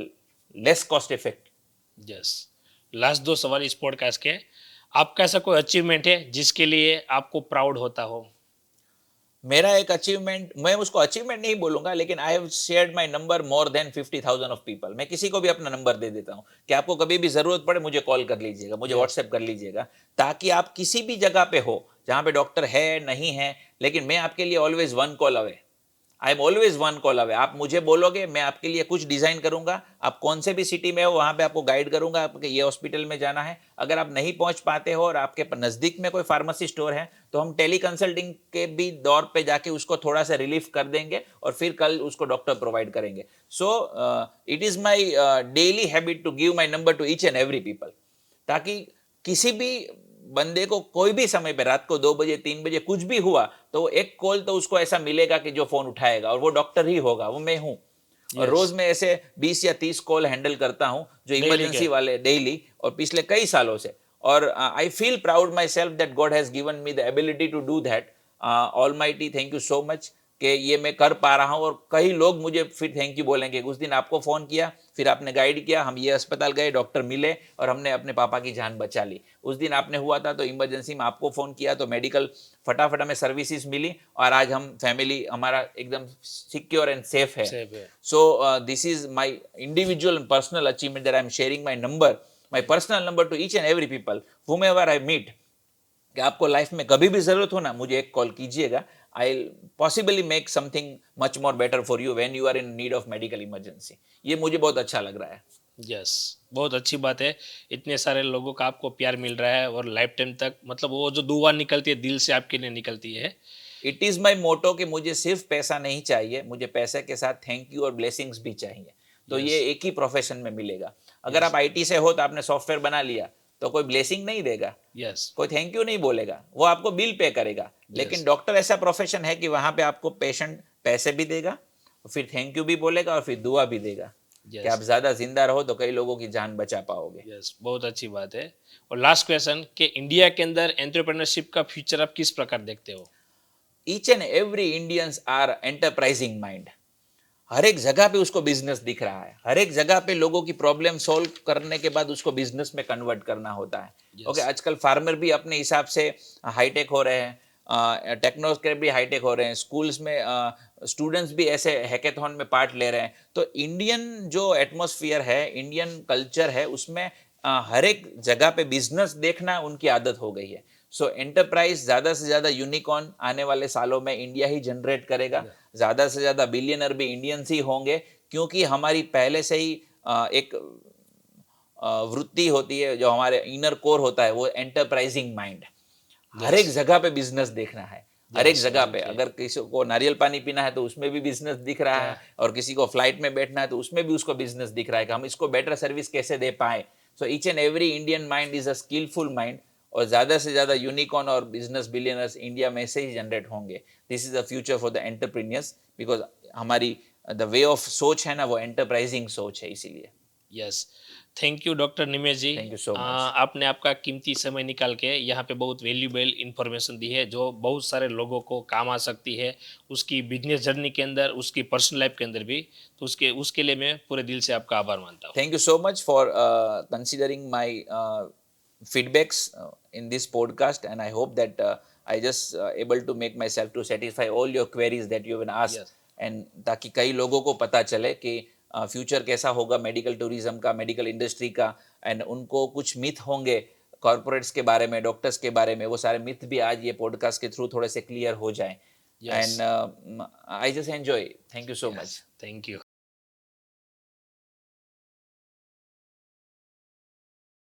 [SPEAKER 2] less cost effect.
[SPEAKER 1] Yes. Last दो सवाल इस पॉडकास्ट के, आपका ऐसा कोई अचीवमेंट है जिसके लिए आपको प्राउड होता हो?
[SPEAKER 2] मेरा एक अचीवमेंट, मैं उसको अचीवमेंट नहीं बोलूंगा, लेकिन I have shared my number more than 50,000 of people. मैं किसी को भी अपना नंबर दे देता हूं कि आपको कभी भी जरूरत पड़े मुझे कॉल कर लीजिएगा, मुझे व्हाट्सएप कर लीजिएगा, ताकि आप किसी भी जगह पे हो जहां पे डॉक्टर है नहीं है, लेकिन मैं आपके लिए always one call away, I am always one call away. आप मुझे बोलोगे, मैं आपके लिए कुछ डिजाइन करूंगा, आप कौन से भी सिटी में हो वहां पे आपको गाइड करूंगा, आपके ये हॉस्पिटल में जाना है। अगर आप नहीं पहुंच पाते हो और आपके नजदीक में कोई फार्मेसी स्टोर है, तो हम टेली कंसल्टिंग के भी दौर पे जाके उसको थोड़ा सा रिलीफ कर देंगे और फिर कल उसको डॉक्टर प्रोवाइड करेंगे। So it is my daily habit to give my number to each and every people, ताकि किसी भी बंदे को कोई भी समय पे, रात को 2 बजे 3 बजे कुछ भी हुआ, तो एक कॉल तो उसको ऐसा मिलेगा कि जो फोन उठाएगा, और वो डॉक्टर ही होगा, वो मैं हूं। और रोज में ऐसे 20 या 30 कॉल हैंडल करता हूं जो इमरजेंसी वाले, डेली, और पिछले कई सालों से। और I feel proud my self that God has given me the ability to do that. Almighty thank you so much कि ये मैं कर पा रहा हूँ, और कई लोग मुझे फिर थैंक यू बोलेंगे। उस दिन आपको फ़ोन किया, फिर आपने गाइड किया, हम ये अस्पताल गए, डॉक्टर मिले और हमने अपने पापा की जान बचा ली। उस दिन आपने हुआ था तो इमरजेंसी में आपको फ़ोन किया तो मेडिकल फटाफट हमें सर्विसेज मिली, और आज हम फैमिली हमारा एकदम सिक्योर एंड सेफ है। सो this is my individual and personal achievement that I am sharing my number, my personal number to each and every people whomever I meet, कि आपको लाइफ में कभी भी जरूरत हो ना, मुझे एक कॉल कीजिएगा। I'll possibly make something much more better for you when you are in need of medical emergency. ये मुझे बहुत अच्छा लग रहा है।
[SPEAKER 1] यस, बहुत अच्छी बात है। इतने सारे लोगों का आपको प्यार मिल रहा है और लाइफ टाइम तक, मतलब वो जो दुआ निकलती है दिल से आपके लिए निकलती है।
[SPEAKER 2] इट इज़ माई मोटो कि मुझे सिर्फ पैसा नहीं चाहिए, मुझे पैसे के साथ थैंक यू और ब्लेसिंग्स भी चाहिए। तो ये एक ही प्रोफेशन में मिलेगा। अगर आप IT से हो तो आपने सॉफ्टवेयर बना लिया, तो कोई ब्लेसिंग नहीं देगा, कोई थैंक यू नहीं बोलेगा, वो आपको बिल पे करेगा। लेकिन डॉक्टर ऐसा प्रोफेशन है कि वहां पे आपको पेशेंट पैसे भी देगा, फिर थैंक यू भी बोलेगा और फिर दुआ भी देगा कि आप ज्यादा जिंदा रहो तो कई लोगों की जान बचा पाओगे।
[SPEAKER 1] यस, बहुत अच्छी बात है। और लास्ट क्वेश्चन कि इंडिया के अंदर एंटरप्रेन्योरशिप का फ्यूचर आप किस प्रकार देखते हो?
[SPEAKER 2] Each and every Indians are enterprising mind. हर एक जगह पे उसको बिजनेस दिख रहा है, हर एक जगह पे लोगों की प्रॉब्लम सॉल्व करने के बाद उसको बिजनेस में कन्वर्ट करना होता है। ओके, आजकल फार्मर भी अपने हिसाब से हाईटेक हो रहे हैं, टेक्नोक्रेट भी हाईटेक हो रहे हैं, स्कूल्स में स्टूडेंट्स भी ऐसे हैकेथॉन में पार्ट ले रहे हैं। तो इंडियन जो एटमॉस्फेयर है, इंडियन कल्चर है, उसमें हर एक जगह पे बिजनेस देखना उनकी आदत हो गई है। सो एंटरप्राइज ज़्यादा से ज़्यादा यूनिकॉर्न आने वाले सालों में इंडिया ही जनरेट करेगा, ज़्यादा से ज़्यादा बिलियनर भी इंडियंस ही होंगे, क्योंकि हमारी पहले से ही एक वृत्ति होती है, जो हमारे इनर कोर होता है, वो एंटरप्राइजिंग माइंड। हर एक जगह पे बिजनेस देखना है, हर एक जगह पे। अगर किसी को नारियल पानी पीना है तो उसमें भी बिजनेस दिख रहा है, और किसी को फ्लाइट में बैठना है तो उसमें भी उसको बिजनेस दिख रहा है कि हम इसको बेटर सर्विस कैसे दे पाए। So each and every Indian mind is a skillful mind, और ज़्यादा से ज़्यादा यूनिकॉर्न और बिजनेस बिलियनर्स इंडिया में से ही जनरेट होंगे। This is the future for the entrepreneurs, because हमारी द वे ऑफ सोच है ना, वो एंटरप्राइजिंग सोच है, इसीलिए।
[SPEAKER 1] Yes, thank you doctor Nimesh ji.
[SPEAKER 2] Thank you so much.
[SPEAKER 1] आपने आपका कीमती समय निकाल के यहाँ पे बहुत वैल्यूबल इंफॉर्मेशन दी है, जो बहुत सारे लोगों को काम आ सकती है, उसकी बिजनेस जर्नी के अंदर, उसकी पर्सनल लाइफ के अंदर भी। तो उसके लिए मैं पूरे दिल से आपका आभार मानता हूँ।
[SPEAKER 2] Thank you so much for considering my feedbacks in this podcast, and I hope that I just able to make myself to satisfy all your queries that you have asked,
[SPEAKER 1] Yes.
[SPEAKER 2] and ताकि कई लोगों को पता चले कि future कैसा होगा medical tourism का, मेडिकल इंडस्ट्री का, एंड उनको कुछ मिथ होंगे कॉर्पोरेट्स के बारे में, डॉक्टर्स के बारे में, वो सारे मिथ भी आज ये पॉडकास्ट के थ्रू थोड़े से क्लियर हो जाएं।
[SPEAKER 1] Yes.
[SPEAKER 2] And I just enjoy. Thank you so much.
[SPEAKER 1] Thank you.